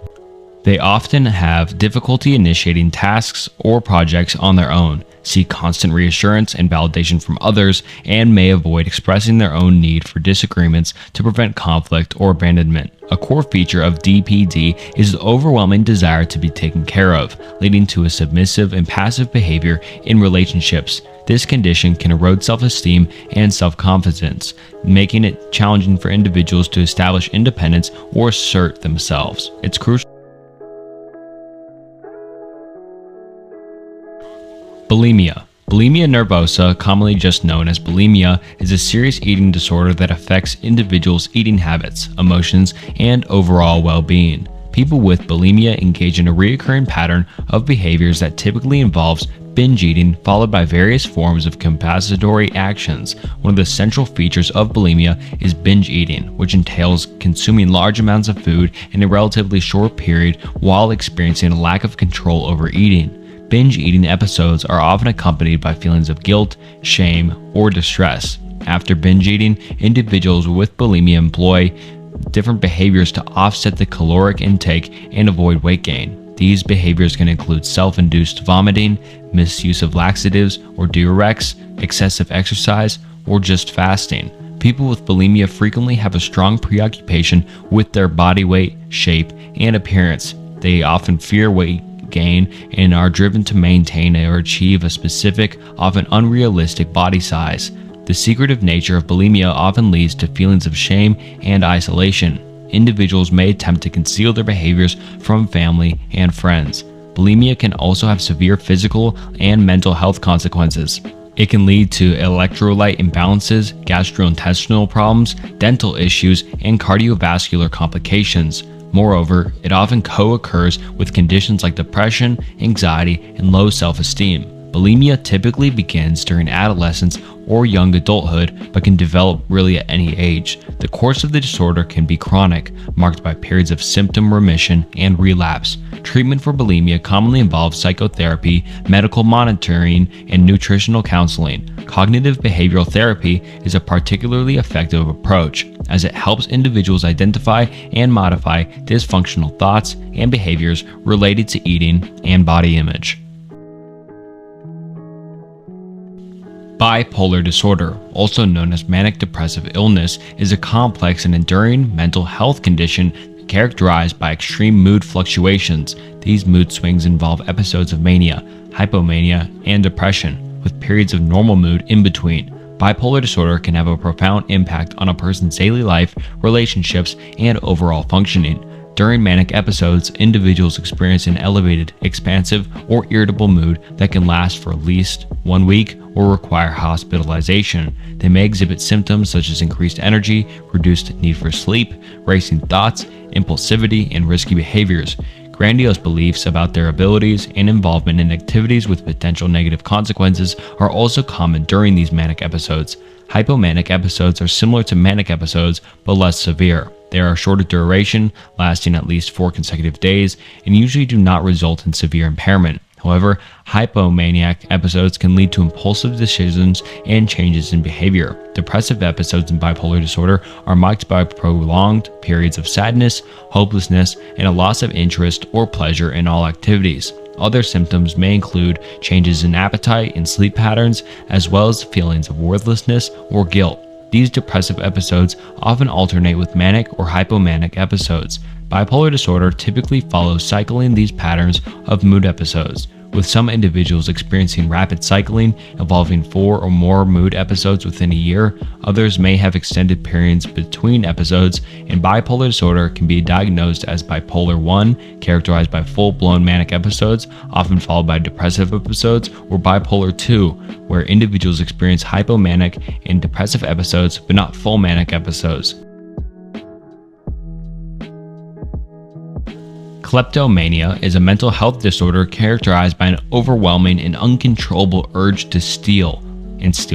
They often have difficulty initiating tasks or projects on their own, seek constant reassurance and validation from others, and may avoid expressing their own need for disagreements to prevent conflict or abandonment. A core feature of DPD is the overwhelming desire to be taken care of, leading to a submissive and passive behavior in relationships. This condition can erode self-esteem and self-confidence, making it challenging for individuals to establish independence or assert themselves. It's crucial. Bulimia. Bulimia nervosa, commonly just known as bulimia, is a serious eating disorder that affects individuals' eating habits, emotions, and overall well-being. People with bulimia engage in a recurring pattern of behaviors that typically involves binge eating followed by various forms of compensatory actions. One of the central features of bulimia is binge eating, which entails consuming large amounts of food in a relatively short period while experiencing a lack of control over eating. Binge eating episodes are often accompanied by feelings of guilt, shame, or distress. After binge eating, individuals with bulimia employ different behaviors to offset the caloric intake and avoid weight gain. These behaviors can include self-induced vomiting, misuse of laxatives or diuretics, excessive exercise, or just fasting. People with bulimia frequently have a strong preoccupation with their body weight, shape, and appearance. They often fear weight gain and are driven to maintain or achieve a specific, often unrealistic body size. The secretive nature of bulimia often leads to feelings of shame and isolation. Individuals may attempt to conceal their behaviors from family and friends. bulimia can also have severe physical and mental health consequences. It can lead to electrolyte imbalances, gastrointestinal problems, dental issues, and cardiovascular complications. Moreover, it often co-occurs with conditions like depression, anxiety, and low self-esteem. Bulimia typically begins during adolescence or young adulthood, but can develop really at any age. The course of the disorder can be chronic, marked by periods of symptom remission and relapse. Treatment for bulimia commonly involves psychotherapy, medical monitoring, and nutritional counseling. Cognitive behavioral therapy is a particularly effective approach, as it helps individuals identify and modify dysfunctional thoughts and behaviors related to eating and body image. Bipolar disorder, also known as manic depressive illness, is a complex and enduring mental health condition characterized by extreme mood fluctuations. These mood swings involve episodes of mania, hypomania, and depression, with periods of normal mood in between. Bipolar disorder can have a profound impact on a person's daily life, relationships, and overall functioning. During manic episodes, individuals experience an elevated, expansive, or irritable mood that can last for at least 1 week or require hospitalization. They may exhibit symptoms such as increased energy, reduced need for sleep, racing thoughts, impulsivity, and risky behaviors. Grandiose beliefs about their abilities and involvement in activities with potential negative consequences are also common during these manic episodes. Hypomanic episodes are similar to manic episodes, but less severe. They are shorter duration, lasting at least 4 consecutive days, and usually do not result in severe impairment. However, hypomaniac episodes can lead to impulsive decisions and changes in behavior. Depressive episodes in bipolar disorder are marked by prolonged periods of sadness, hopelessness, and a loss of interest or pleasure in all activities. Other symptoms may include changes in appetite and sleep patterns, as well as feelings of worthlessness or guilt. These depressive episodes often alternate with manic or hypomanic episodes. Bipolar disorder typically follows cycling these patterns of mood episodes, with some individuals experiencing rapid cycling involving 4 or more mood episodes within a year. Others may have extended periods between episodes, and bipolar disorder can be diagnosed as bipolar 1, characterized by full-blown manic episodes, often followed by depressive episodes, or bipolar 2, where individuals experience hypomanic and depressive episodes but not full manic episodes. Kleptomania is a mental health disorder characterized by an overwhelming and uncontrollable urge to steal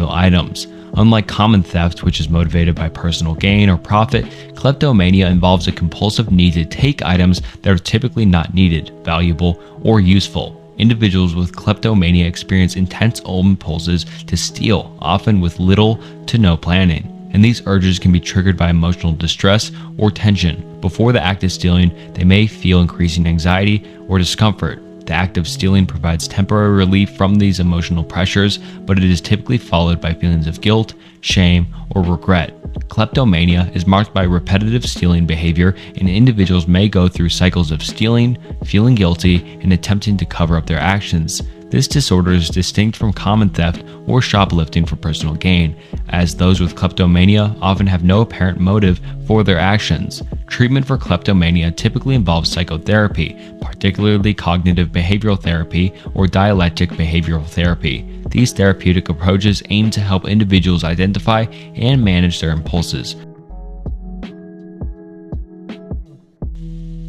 items. Unlike common theft, which is motivated by personal gain or profit, kleptomania involves a compulsive need to take items that are typically not needed, valuable, or useful. Individuals with kleptomania experience intense impulses to steal, often with little to no planning, and these urges can be triggered by emotional distress or tension. Before the act of stealing, they may feel increasing anxiety or discomfort. The act of stealing provides temporary relief from these emotional pressures, but it is typically followed by feelings of guilt, shame, or regret. Kleptomania is marked by repetitive stealing behavior, and individuals may go through cycles of stealing, feeling guilty, and attempting to cover up their actions. This disorder is distinct from common theft or shoplifting for personal gain, as those with kleptomania often have no apparent motive for their actions. Treatment for kleptomania typically involves psychotherapy, particularly cognitive behavioral therapy or dialectic behavioral therapy. These therapeutic approaches aim to help individuals identify and manage their impulses.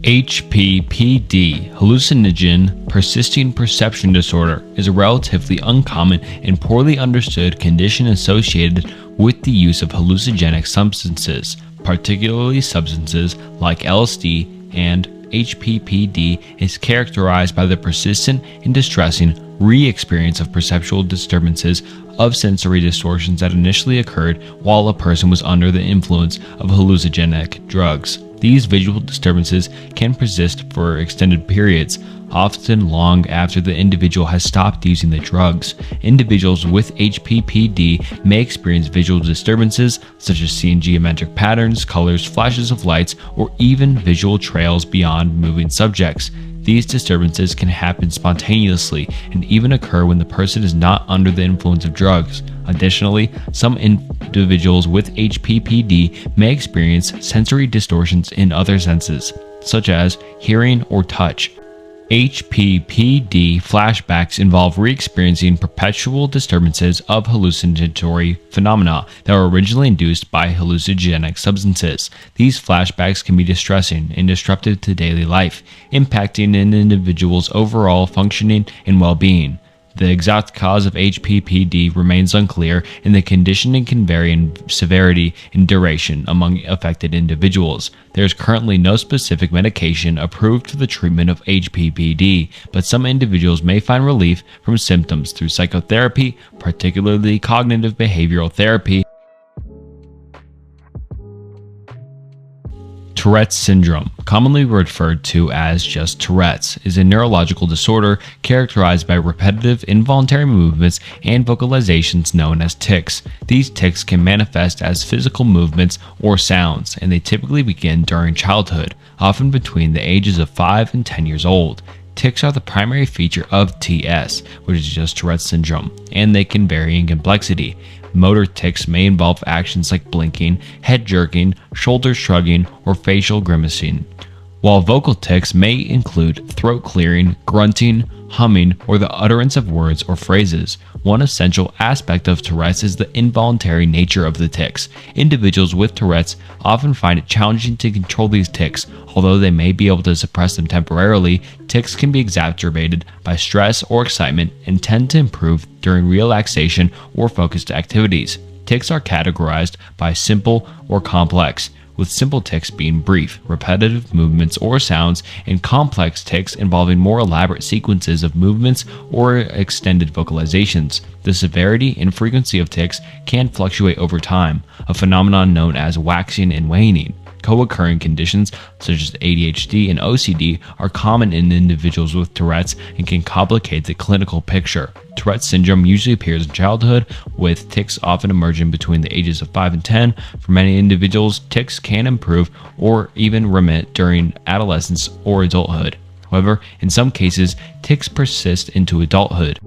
HPPD, hallucinogen persisting perception disorder, is a relatively uncommon and poorly understood condition associated with the use of hallucinogenic substances, particularly substances like LSD, and HPPD is characterized by the persistent and distressing re-experience of perceptual disturbances of sensory distortions that initially occurred while a person was under the influence of hallucinogenic drugs. These visual disturbances can persist for extended periods, often long after the individual has stopped using the drugs. Individuals with HPPD may experience visual disturbances such as seeing geometric patterns, colors, flashes of lights, or even visual trails beyond moving subjects. These disturbances can happen spontaneously and even occur when the person is not under the influence of drugs. Additionally, some individuals with HPPD may experience sensory distortions in other senses, such as hearing or touch. HPPD flashbacks involve re-experiencing perpetual disturbances of hallucinatory phenomena that were originally induced by hallucinogenic substances. These flashbacks can be distressing and disruptive to daily life, impacting an individual's overall functioning and well-being. The exact cause of HPPD remains unclear, and the condition can vary in severity and duration among affected individuals. There is currently no specific medication approved for the treatment of HPPD, but some individuals may find relief from symptoms through psychotherapy, particularly cognitive behavioral therapy. Tourette's syndrome, commonly referred to as just Tourette's, is a neurological disorder characterized by repetitive involuntary movements and vocalizations known as tics. These tics can manifest as physical movements or sounds, and they typically begin during childhood, often between the ages of 5 and 10 years old. Tics are the primary feature of TS, which is just Tourette's syndrome, and they can vary in complexity. Motor tics may involve actions like blinking, head jerking, shoulder shrugging, or facial grimacing, while vocal tics may include throat clearing, grunting, humming, or the utterance of words or phrases. One essential aspect of Tourette's is the involuntary nature of the tics. Individuals with Tourette's often find it challenging to control these tics. Although they may be able to suppress them temporarily, tics can be exacerbated by stress or excitement and tend to improve during relaxation or focused activities. Tics are categorized by simple or complex, with simple tics being brief, repetitive movements or sounds, and complex tics involving more elaborate sequences of movements or extended vocalizations. The severity and frequency of tics can fluctuate over time, a phenomenon known as waxing and waning. Co-occurring conditions such as ADHD and OCD are common in individuals with Tourette's and can complicate the clinical picture. Tourette's syndrome usually appears in childhood, with tics often emerging between the ages of 5 and 10. For many individuals, tics can improve or even remit during adolescence or adulthood. However, in some cases, tics persist into adulthood.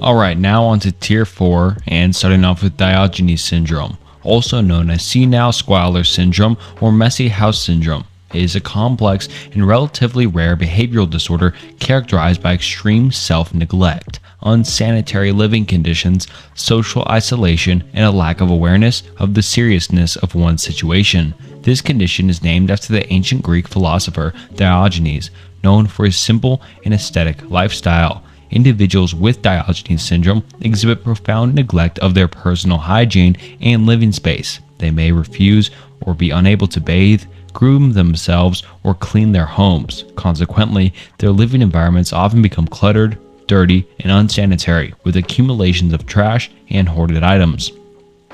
Alright, now on to Tier 4, and starting off with Diogenes syndrome, also known as senile squalor syndrome or messy house syndrome. It is a complex and relatively rare behavioral disorder characterized by extreme self-neglect, unsanitary living conditions, social isolation, and a lack of awareness of the seriousness of one's situation. This condition is named after the ancient Greek philosopher Diogenes, known for his simple and ascetic lifestyle. Individuals with Diogenes syndrome exhibit profound neglect of their personal hygiene and living space. They may refuse or be unable to bathe, groom themselves, or clean their homes. Consequently, their living environments often become cluttered, dirty, and unsanitary, with accumulations of trash and hoarded items.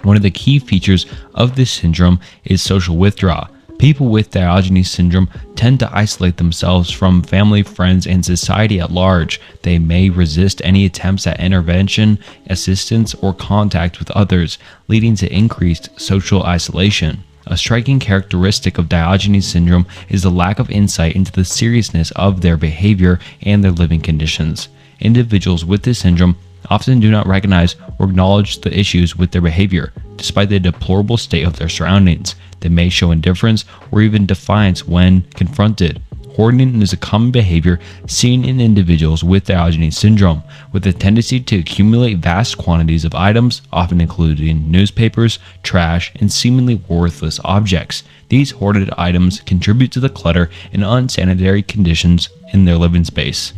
One of the key features of this syndrome is social withdrawal. People with Diogenes syndrome tend to isolate themselves from family, friends, and society at large. They may resist any attempts at intervention, assistance, or contact with others, leading to increased social isolation. A striking characteristic of Diogenes syndrome is the lack of insight into the seriousness of their behavior and their living conditions. Individuals with this syndrome often do not recognize or acknowledge the issues with their behavior, despite the deplorable state of their surroundings. They may show indifference or even defiance when confronted. Hoarding is a common behavior seen in individuals with Diogenes syndrome, with a tendency to accumulate vast quantities of items, often including newspapers, trash, and seemingly worthless objects. These hoarded items contribute to the clutter and unsanitary conditions in their living space.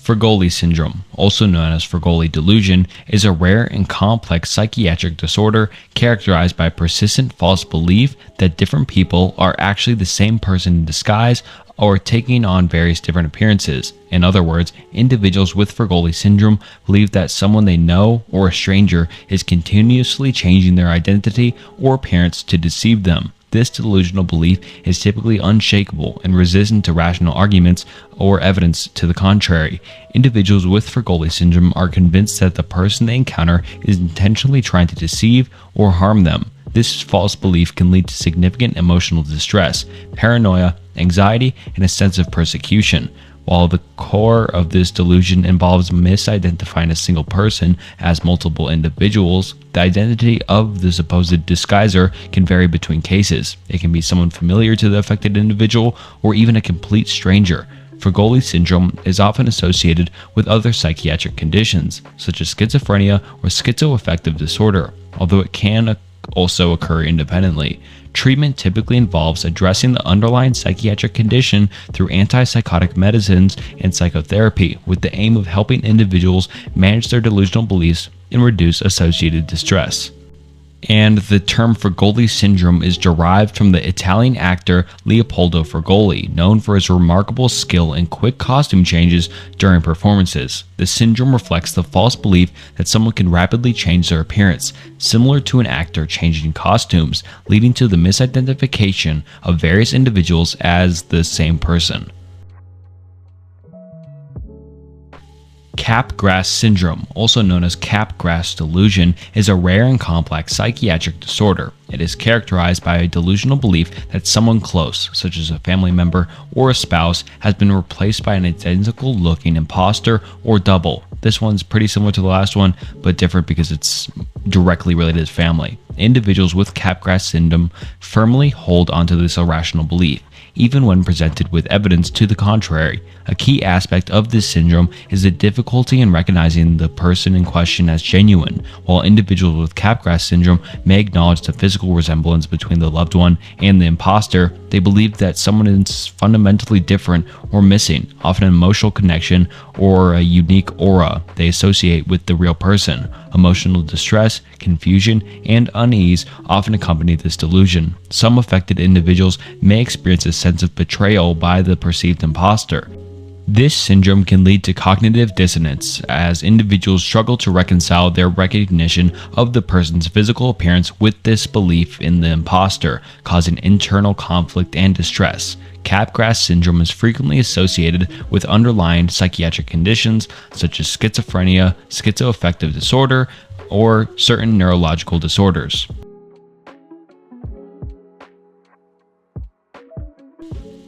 Fregoli syndrome, also known as Fregoli delusion, is a rare and complex psychiatric disorder characterized by persistent false belief that different people are actually the same person in disguise or taking on various different appearances. In other words, individuals with Fregoli syndrome believe that someone they know or a stranger is continuously changing their identity or appearance to deceive them. This delusional belief is typically unshakable and resistant to rational arguments or evidence to the contrary. Individuals with Fregoli syndrome are convinced that the person they encounter is intentionally trying to deceive or harm them. This false belief can lead to significant emotional distress, paranoia, anxiety, and a sense of persecution. While the core of this delusion involves misidentifying a single person as multiple individuals, the identity of the supposed disguiser can vary between cases. It can be someone familiar to the affected individual or even a complete stranger. Fagoli syndrome is often associated with other psychiatric conditions, such as schizophrenia or schizoaffective disorder, although it can also occur independently. Treatment typically involves addressing the underlying psychiatric condition through antipsychotic medicines and psychotherapy, with the aim of helping individuals manage their delusional beliefs and reduce associated distress. And the term Fagoli syndrome is derived from the Italian actor Leopoldo Fagoli, known for his remarkable skill in quick costume changes during performances. The syndrome reflects the false belief that someone can rapidly change their appearance, similar to an actor changing costumes, leading to the misidentification of various individuals as the same person. Capgras syndrome, also known as Capgras delusion, is a rare and complex psychiatric disorder. It is characterized by a delusional belief that someone close, such as a family member or a spouse, has been replaced by an identical-looking imposter or double. This one's pretty similar to the last one, but different because it's directly related to family. Individuals with Capgras syndrome firmly hold onto this irrational belief, even when presented with evidence to the contrary. A key aspect of this syndrome is the difficulty in recognizing the person in question as genuine. While individuals with Capgras syndrome may acknowledge the physical resemblance between the loved one and the imposter, they believe that someone is fundamentally different or missing, often an emotional connection or a unique aura they associate with the real person. Emotional distress, confusion, and unease often accompany this delusion. Some affected individuals may experience a sense of betrayal by the perceived imposter. This syndrome can lead to cognitive dissonance, as individuals struggle to reconcile their recognition of the person's physical appearance with this belief in the imposter, causing internal conflict and distress. Capgras syndrome is frequently associated with underlying psychiatric conditions such as schizophrenia, schizoaffective disorder, or certain neurological disorders.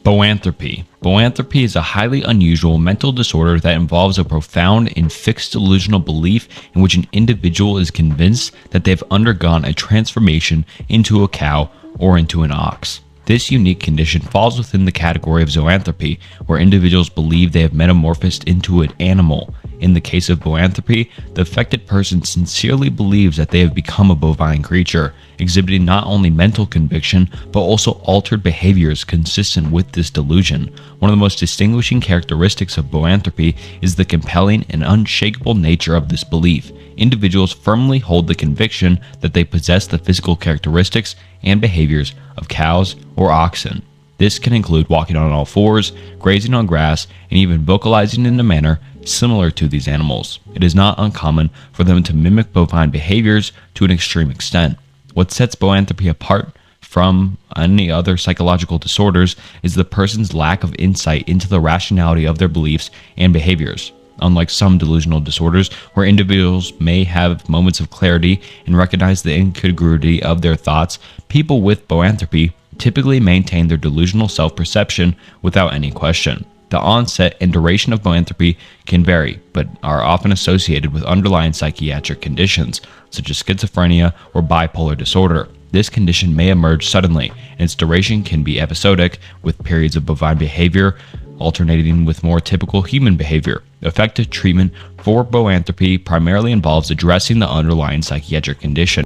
Boanthropy. Boanthropy is a highly unusual mental disorder that involves a profound and fixed delusional belief in which an individual is convinced that they've undergone a transformation into a cow or into an ox. This unique condition falls within the category of zoanthropy, where individuals believe they have metamorphosed into an animal. In the case of boanthropy, the affected person sincerely believes that they have become a bovine creature, exhibiting not only mental conviction, but also altered behaviors consistent with this delusion. One of the most distinguishing characteristics of boanthropy is the compelling and unshakable nature of this belief. Individuals firmly hold the conviction that they possess the physical characteristics and behaviors of cows or oxen. This can include walking on all fours, grazing on grass, and even vocalizing in a manner similar to these animals. It is not uncommon for them to mimic bovine behaviors to an extreme extent. What sets boanthropy apart from any other psychological disorders is the person's lack of insight into the rationality of their beliefs and behaviors. Unlike some delusional disorders, where individuals may have moments of clarity and recognize the incongruity of their thoughts, people with boanthropy typically maintain their delusional self-perception without any question. The onset and duration of boanthropy can vary, but are often associated with underlying psychiatric conditions, such as schizophrenia or bipolar disorder. This condition may emerge suddenly, and its duration can be episodic, with periods of bovine behavior alternating with more typical human behavior. Effective treatment for boanthropy primarily involves addressing the underlying psychiatric condition.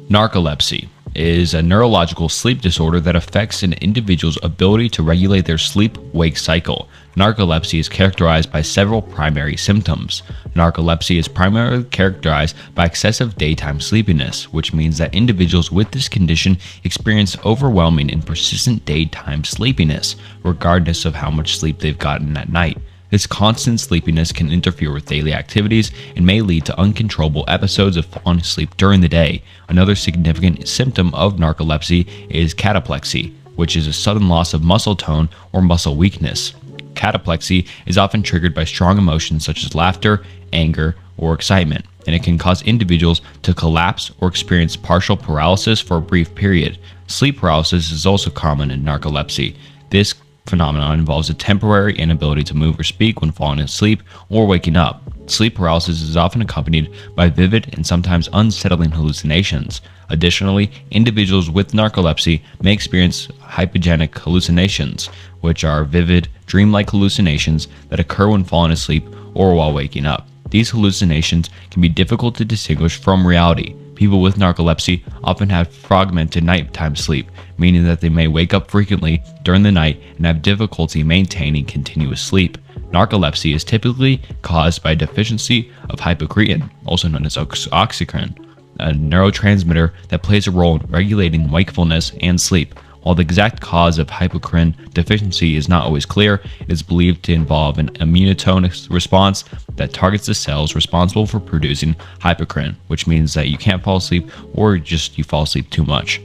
Narcolepsy is a neurological sleep disorder that affects an individual's ability to regulate their sleep-wake cycle. Narcolepsy is characterized by several primary symptoms. Narcolepsy is primarily characterized by excessive daytime sleepiness, which means that individuals with this condition experience overwhelming and persistent daytime sleepiness, regardless of how much sleep they've gotten at night. This constant sleepiness can interfere with daily activities and may lead to uncontrollable episodes of falling asleep during the day. Another significant symptom of narcolepsy is cataplexy, which is a sudden loss of muscle tone or muscle weakness. Cataplexy is often triggered by strong emotions such as laughter, anger, or excitement, and it can cause individuals to collapse or experience partial paralysis for a brief period. Sleep paralysis is also common in narcolepsy. This phenomenon involves a temporary inability to move or speak when falling asleep or waking up. Sleep paralysis is often accompanied by vivid and sometimes unsettling hallucinations. Additionally, individuals with narcolepsy may experience hypogenic hallucinations, which are vivid, dreamlike hallucinations that occur when falling asleep or while waking up. These hallucinations can be difficult to distinguish from reality. People with narcolepsy often have fragmented nighttime sleep, meaning that they may wake up frequently during the night and have difficulty maintaining continuous sleep. Narcolepsy is typically caused by a deficiency of hypocretin, also known as oxytocin, a neurotransmitter that plays a role in regulating wakefulness and sleep. While the exact cause of hypocretin deficiency is not always clear, it is believed to involve an immunotonic response that targets the cells responsible for producing hypocretin, which means that you can't fall asleep or just you fall asleep too much.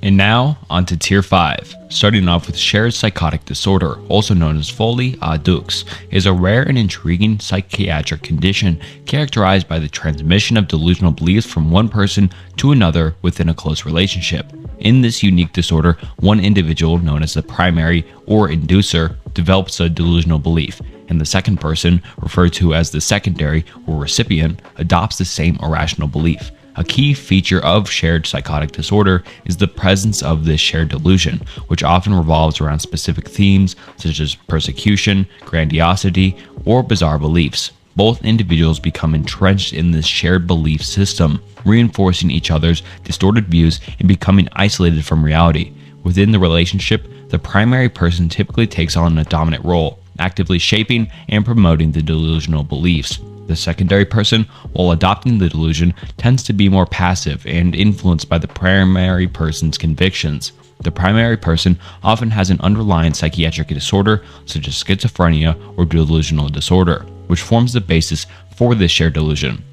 And now, on to Tier 5. Starting off with shared psychotic disorder, also known as folie à deux, is a rare and intriguing psychiatric condition characterized by the transmission of delusional beliefs from one person to another within a close relationship. In this unique disorder, one individual, known as the primary or inducer, develops a delusional belief, and the second person, referred to as the secondary or recipient, adopts the same irrational belief. A key feature of shared psychotic disorder is the presence of this shared delusion, which often revolves around specific themes such as persecution, grandiosity, or bizarre beliefs. Both individuals become entrenched in this shared belief system, reinforcing each other's distorted views and becoming isolated from reality. Within the relationship, the primary person typically takes on a dominant role, actively shaping and promoting the delusional beliefs. The secondary person, while adopting the delusion, tends to be more passive and influenced by the primary person's convictions. The primary person often has an underlying psychiatric disorder such as schizophrenia or delusional disorder, which forms the basis for this shared delusion.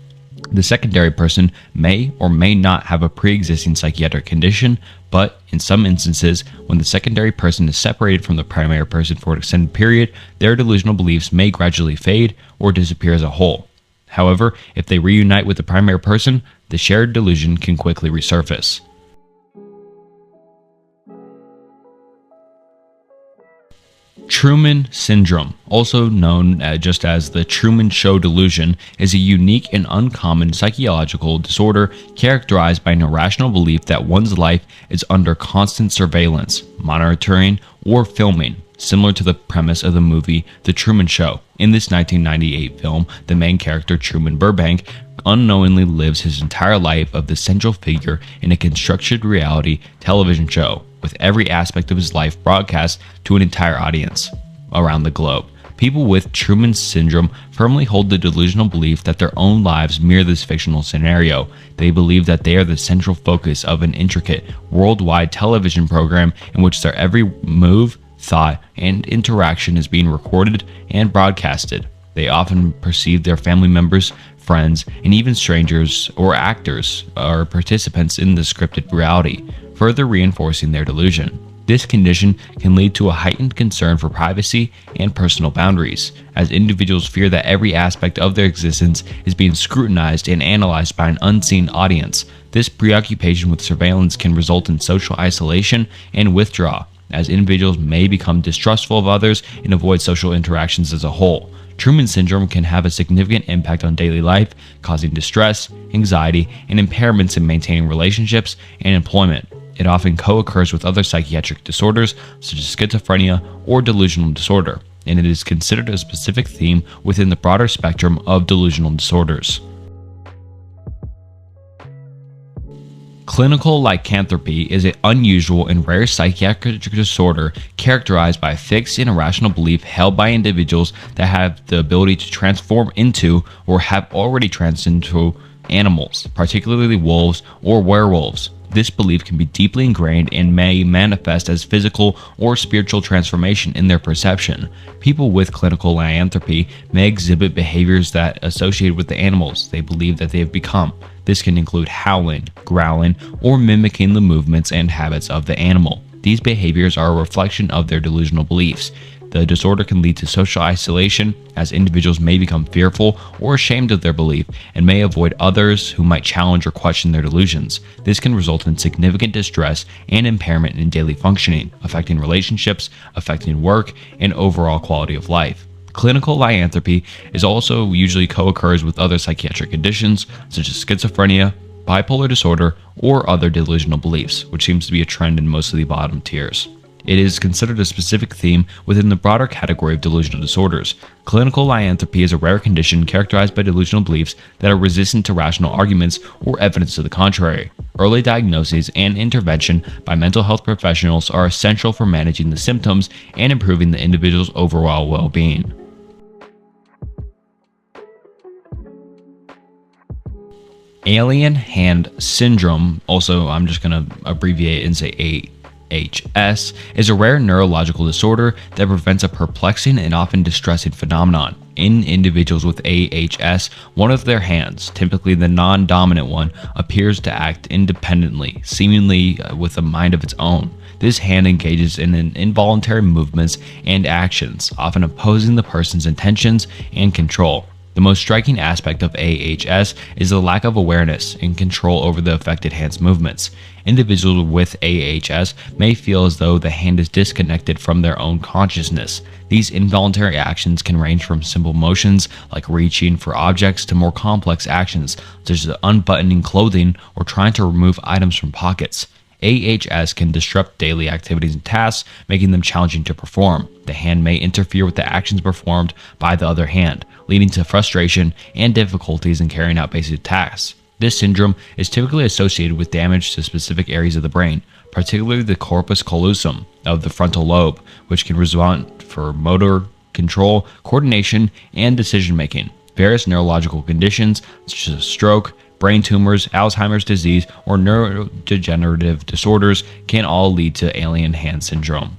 The secondary person may or may not have a pre-existing psychiatric condition, but in some instances, when the secondary person is separated from the primary person for an extended period, their delusional beliefs may gradually fade or disappear as a whole. However, if they reunite with the primary person, the shared delusion can quickly resurface. Truman Syndrome, also known just as the Truman Show delusion, is a unique and uncommon psychological disorder characterized by an irrational belief that one's life is under constant surveillance, monitoring, or filming, similar to the premise of the movie The Truman Show. In this 1998 film, the main character, Truman Burbank, unknowingly lives his entire life of the central figure in a constructed reality television show, with every aspect of his life broadcast to an entire audience around the globe. People with Truman Syndrome firmly hold the delusional belief that their own lives mirror this fictional scenario. They believe that they are the central focus of an intricate, worldwide television program in which their every move, thought, and interaction is being recorded and broadcasted. They often perceive their family members, friends, and even strangers or actors are participants in the scripted reality, further reinforcing their delusion. This condition can lead to a heightened concern for privacy and personal boundaries, as individuals fear that every aspect of their existence is being scrutinized and analyzed by an unseen audience. This preoccupation with surveillance can result in social isolation and withdrawal, as individuals may become distrustful of others and avoid social interactions as a whole. Truman Syndrome can have a significant impact on daily life, causing distress, anxiety, and impairments in maintaining relationships and employment. It often co-occurs with other psychiatric disorders such as schizophrenia or delusional disorder, and it is considered a specific theme within the broader spectrum of delusional disorders. Clinical lycanthropy is an unusual and rare psychiatric disorder characterized by a fixed and irrational belief held by individuals that have the ability to transform into or have already transcended into animals, particularly wolves or werewolves. This belief can be deeply ingrained and may manifest as physical or spiritual transformation in their perception. People with clinical lycanthropy may exhibit behaviors that associate with the animals they believe that they have become. This can include howling, growling, or mimicking the movements and habits of the animal. These behaviors are a reflection of their delusional beliefs. The disorder can lead to social isolation, as individuals may become fearful or ashamed of their belief and may avoid others who might challenge or question their delusions. This can result in significant distress and impairment in daily functioning, affecting relationships, affecting work, and overall quality of life. Clinical lycanthropy is also usually co-occurs with other psychiatric conditions such as schizophrenia, bipolar disorder, or other delusional beliefs, which seems to be a trend in most of the bottom tiers. It is considered a specific theme within the broader category of delusional disorders. Clinical lycanthropy is a rare condition characterized by delusional beliefs that are resistant to rational arguments or evidence to the contrary. Early diagnosis and intervention by mental health professionals are essential for managing the symptoms and improving the individual's overall well-being. Alien hand syndrome, also I'm just going to abbreviate and say AHS, is a rare neurological disorder that prevents a perplexing and often distressing phenomenon. In individuals with AHS, one of their hands, typically the non-dominant one, appears to act independently, seemingly with a mind of its own. This hand engages in involuntary movements and actions, often opposing the person's intentions and control. The most striking aspect of AHS is the lack of awareness and control over the affected hand's movements. Individuals with AHS may feel as though the hand is disconnected from their own consciousness. These involuntary actions can range from simple motions like reaching for objects to more complex actions such as unbuttoning clothing or trying to remove items from pockets. AHS can disrupt daily activities and tasks, making them challenging to perform. The hand may interfere with the actions performed by the other hand, leading to frustration and difficulties in carrying out basic tasks. This syndrome is typically associated with damage to specific areas of the brain, particularly the corpus callosum of the frontal lobe, which can respond for motor, control, coordination, and decision-making. Various neurological conditions, such as stroke, brain tumors, Alzheimer's disease, or neurodegenerative disorders can all lead to alien hand syndrome.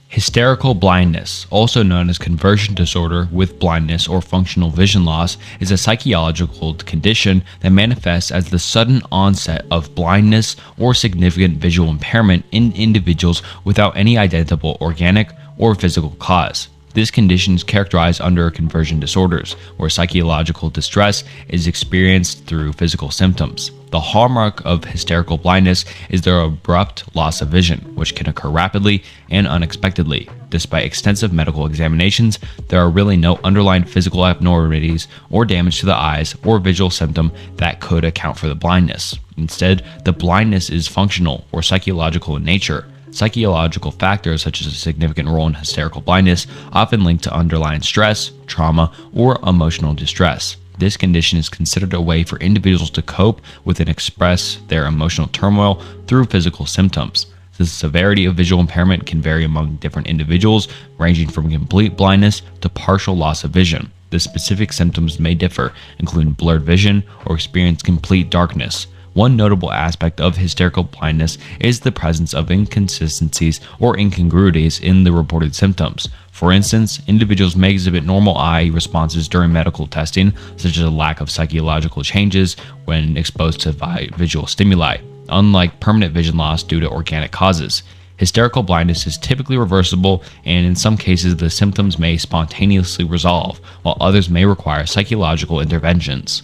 Hysterical blindness, also known as conversion disorder with blindness or functional vision loss, is a psychological condition that manifests as the sudden onset of blindness or significant visual impairment in individuals without any identifiable organic or physical cause. This condition is characterized under conversion disorders, where psychological distress is experienced through physical symptoms. The hallmark of hysterical blindness is their abrupt loss of vision, which can occur rapidly and unexpectedly. Despite extensive medical examinations, there are really no underlying physical abnormalities or damage to the eyes or visual symptom that could account for the blindness. Instead, the blindness is functional or psychological in nature. Psychological factors such as a significant role in hysterical blindness often linked to underlying stress, trauma, or emotional distress. This condition is considered a way for individuals to cope with and express their emotional turmoil through physical symptoms. The severity of visual impairment can vary among different individuals, ranging from complete blindness to partial loss of vision. The specific symptoms may differ, including blurred vision or experience complete darkness. One notable aspect of hysterical blindness is the presence of inconsistencies or incongruities in the reported symptoms. For instance, individuals may exhibit normal eye responses during medical testing, such as a lack of psychological changes when exposed to visual stimuli, unlike permanent vision loss due to organic causes. Hysterical blindness is typically reversible, and in some cases the symptoms may spontaneously resolve, while others may require psychological interventions.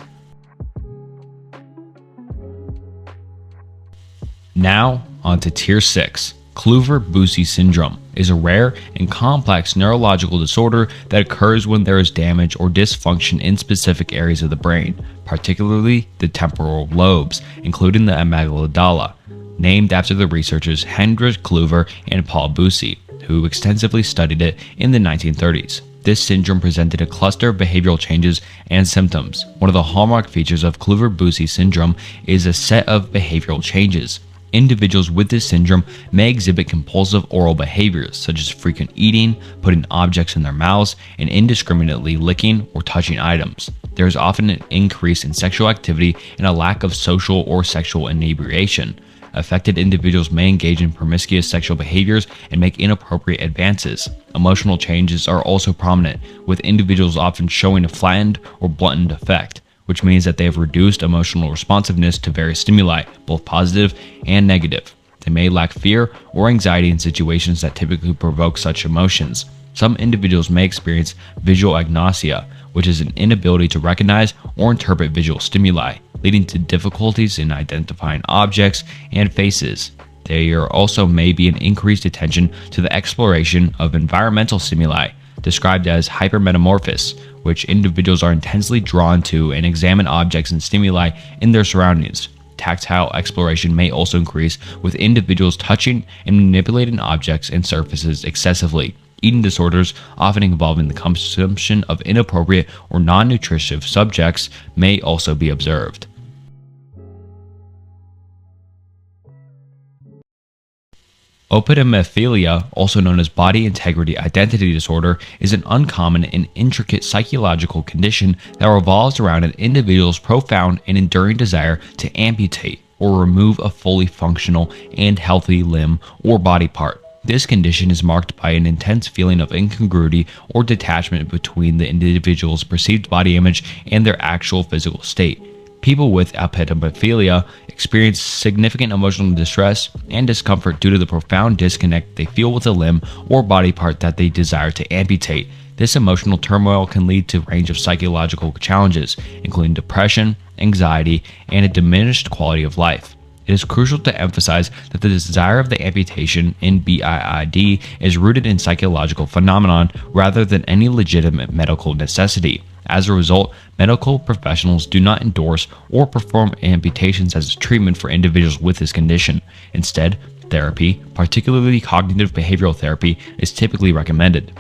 Now, on to Tier 6. Kluver-Bucy syndrome is a rare and complex neurological disorder that occurs when there is damage or dysfunction in specific areas of the brain, particularly the temporal lobes, including the amygdala, named after the researchers Hendrik Kluver and Paul Bucy, who extensively studied it in the 1930s. This syndrome presented a cluster of behavioral changes and symptoms. One of the hallmark features of Kluver-Bucy syndrome is a set of behavioral changes. Individuals with this syndrome may exhibit compulsive oral behaviors such as frequent eating, putting objects in their mouths, and indiscriminately licking or touching items. There is often an increase in sexual activity and a lack of social or sexual inebriation. Affected individuals may engage in promiscuous sexual behaviors and make inappropriate advances. Emotional changes are also prominent, with individuals often showing a flattened or blunted effect, which means that they have reduced emotional responsiveness to various stimuli, both positive and negative. They may lack fear or anxiety in situations that typically provoke such emotions. Some individuals may experience visual agnosia, which is an inability to recognize or interpret visual stimuli, leading to difficulties in identifying objects and faces. There also may be an increased attention to the exploration of environmental stimuli, described as hypermetamorphosis, which individuals are intensely drawn to and examine objects and stimuli in their surroundings. Tactile exploration may also increase, with individuals touching and manipulating objects and surfaces excessively. Eating disorders, often involving the consumption of inappropriate or non-nutritive subjects, may also be observed. Opidemophilia, also known as body integrity identity disorder, is an uncommon and intricate psychological condition that revolves around an individual's profound and enduring desire to amputate or remove a fully functional and healthy limb or body part. This condition is marked by an intense feeling of incongruity or detachment between the individual's perceived body image and their actual physical state. People with opidemophilia experience significant emotional distress and discomfort due to the profound disconnect they feel with a limb or body part that they desire to amputate. This emotional turmoil can lead to a range of psychological challenges, including depression, anxiety, and a diminished quality of life. It is crucial to emphasize that the desire of the amputation in BIID is rooted in psychological phenomenon rather than any legitimate medical necessity. As a result, medical professionals do not endorse or perform amputations as a treatment for individuals with this condition. Instead, therapy, particularly cognitive behavioral therapy, is typically recommended.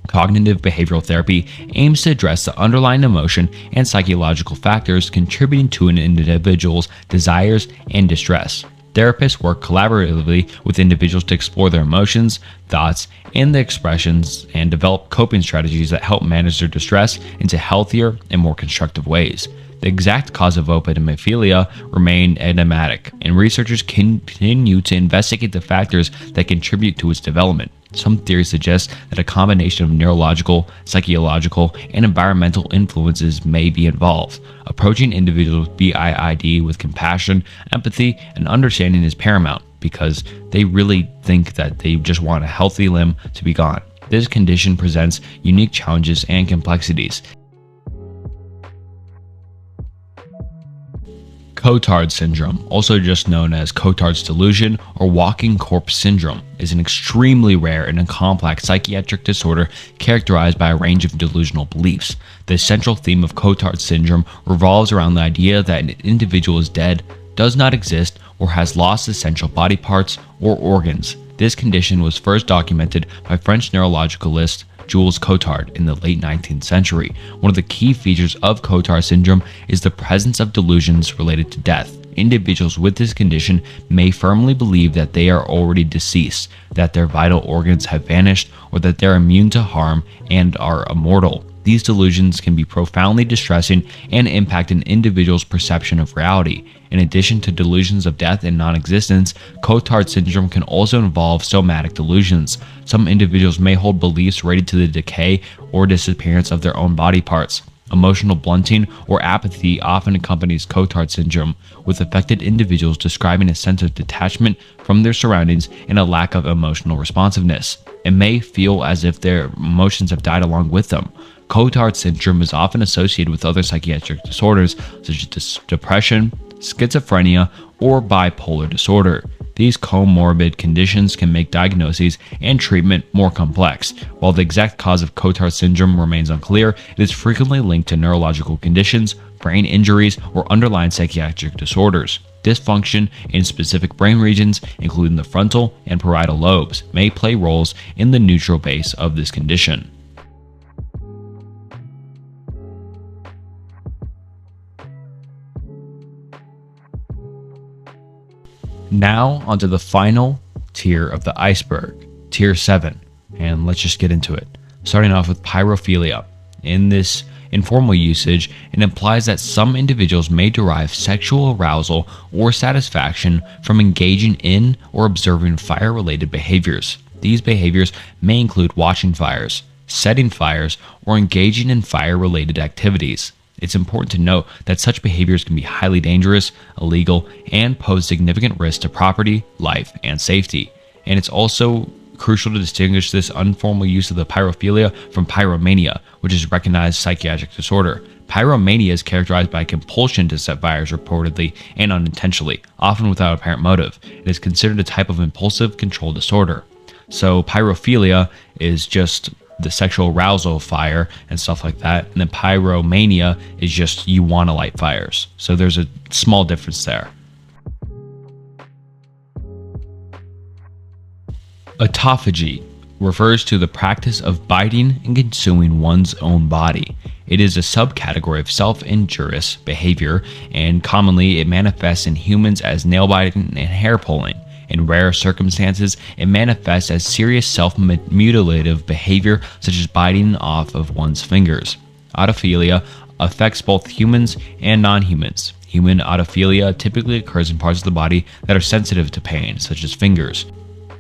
Cognitive behavioral therapy aims to address the underlying emotion and psychological factors contributing to an individual's desires and distress. Therapists work collaboratively with individuals to explore their emotions, thoughts, and the expressions and develop coping strategies that help manage their distress into healthier and more constructive ways. The exact cause of opidemophilia remain enigmatic, and researchers continue to investigate the factors that contribute to its development. Some theories suggest that a combination of neurological, psychological, and environmental influences may be involved. Approaching individuals with BIID with compassion, empathy, and understanding is paramount because they really think that they just want a healthy limb to be gone. This condition presents unique challenges and complexities. Cotard syndrome, also just known as Cotard's delusion or walking corpse syndrome, is an extremely rare and complex psychiatric disorder characterized by a range of delusional beliefs. The central theme of Cotard syndrome revolves around the idea that an individual is dead, does not exist, or has lost essential body parts or organs. This condition was first documented by French neurologicalist Jules Cotard in the late 19th century. One of the key features of Cotard syndrome is the presence of delusions related to death. Individuals with this condition may firmly believe that they are already deceased, that their vital organs have vanished, or that they're immune to harm and are immortal. These delusions can be profoundly distressing and impact an individual's perception of reality. In addition to delusions of death and non-existence, Cotard syndrome can also involve somatic delusions. Some individuals may hold beliefs related to the decay or disappearance of their own body parts. Emotional blunting or apathy often accompanies Cotard syndrome, with affected individuals describing a sense of detachment from their surroundings and a lack of emotional responsiveness. It may feel as if their emotions have died along with them. Cotard syndrome is often associated with other psychiatric disorders such as depression, schizophrenia, or bipolar disorder. These comorbid conditions can make diagnoses and treatment more complex. While the exact cause of Cotard syndrome remains unclear, it is frequently linked to neurological conditions, brain injuries, or underlying psychiatric disorders. Dysfunction in specific brain regions, including the frontal and parietal lobes, may play roles in the neutral base of this condition. Now onto the final tier of the iceberg, tier 7, and let's just get into it. Starting off with pyrophilia. In this informal usage, it implies that some individuals may derive sexual arousal or satisfaction from engaging in or observing fire-related behaviors. These behaviors may include watching fires, setting fires, or engaging in fire-related activities. It's important to note that such behaviors can be highly dangerous, illegal, and pose significant risk to property, life, and safety. And it's also crucial to distinguish this informal use of the pyrophilia from pyromania, which is recognized psychiatric disorder. Pyromania is characterized by compulsion to set fires reportedly and unintentionally, often without apparent motive. It is considered a type of impulsive control disorder. So pyrophilia is just the sexual arousal of fire and stuff like that, and then pyromania is just you want to light fires. So there's a small difference there. Autophagy refers to the practice of biting and consuming one's own body. It is a subcategory of self-injurious behavior, and commonly it manifests in humans as nail biting and hair pulling. In rare circumstances, it manifests as serious self-mutilative behavior such as biting off of one's fingers. Autophilia affects both humans and non-humans. Human autophilia typically occurs in parts of the body that are sensitive to pain, such as fingers.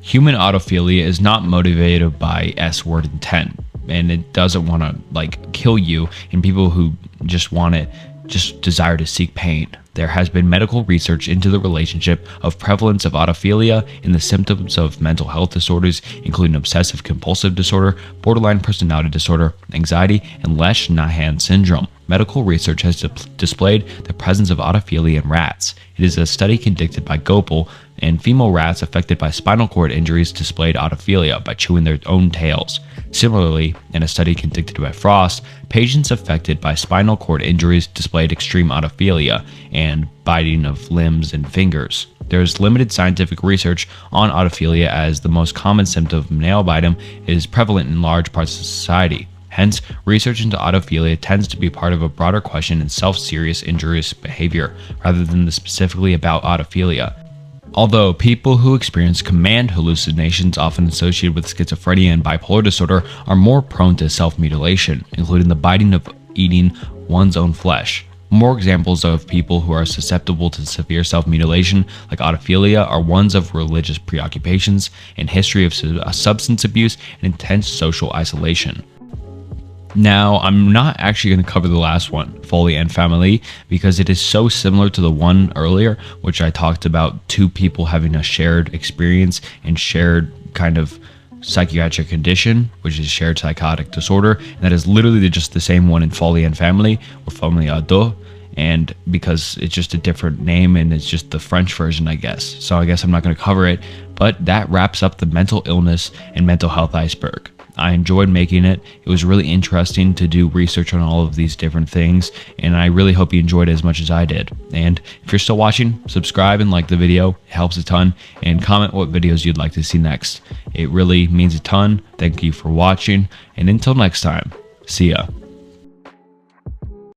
Human autophilia is not motivated by S-word intent, and it doesn't want to kill you, and people who just want it just desire to seek pain. There has been medical research into the relationship of prevalence of autophilia in the symptoms of mental health disorders, including obsessive compulsive disorder, borderline personality disorder, anxiety, and Lesch-Nyhan syndrome. Medical research has displayed the presence of autophilia in rats. It is a study conducted by Gopal, and female rats affected by spinal cord injuries displayed autophilia by chewing their own tails. Similarly, in a study conducted by Frost, patients affected by spinal cord injuries displayed extreme autophilia and biting of limbs and fingers. There is limited scientific research on autophilia, as the most common symptom of nail biting is prevalent in large parts of society. Hence, research into autophilia tends to be part of a broader question in self-serious injurious behavior, rather than specifically about autophilia. Although people who experience command hallucinations often associated with schizophrenia and bipolar disorder are more prone to self-mutilation, including the biting of eating one's own flesh. More examples of people who are susceptible to severe self-mutilation, like autophilia, are ones of religious preoccupations and history of substance abuse and intense social isolation. Now, I'm not actually going to cover the last one, Folie and Famille, because it is so similar to the one earlier, which I talked about two people having a shared experience and shared kind of psychiatric condition, which is shared psychotic disorder. And that is literally just the same one in Folie and Famille, or Famille à deux, and because it's just a different name and it's just the French version, I guess. So I guess I'm not going to cover it, but that wraps up the mental illness and mental health iceberg. I enjoyed making it. It was really interesting to do research on all of these different things, and I really hope you enjoyed it as much as I did. And if you're still watching, subscribe and like the video. It helps a ton, and comment what videos you'd like to see next. It really means a ton. Thank you for watching, and until next time, see ya.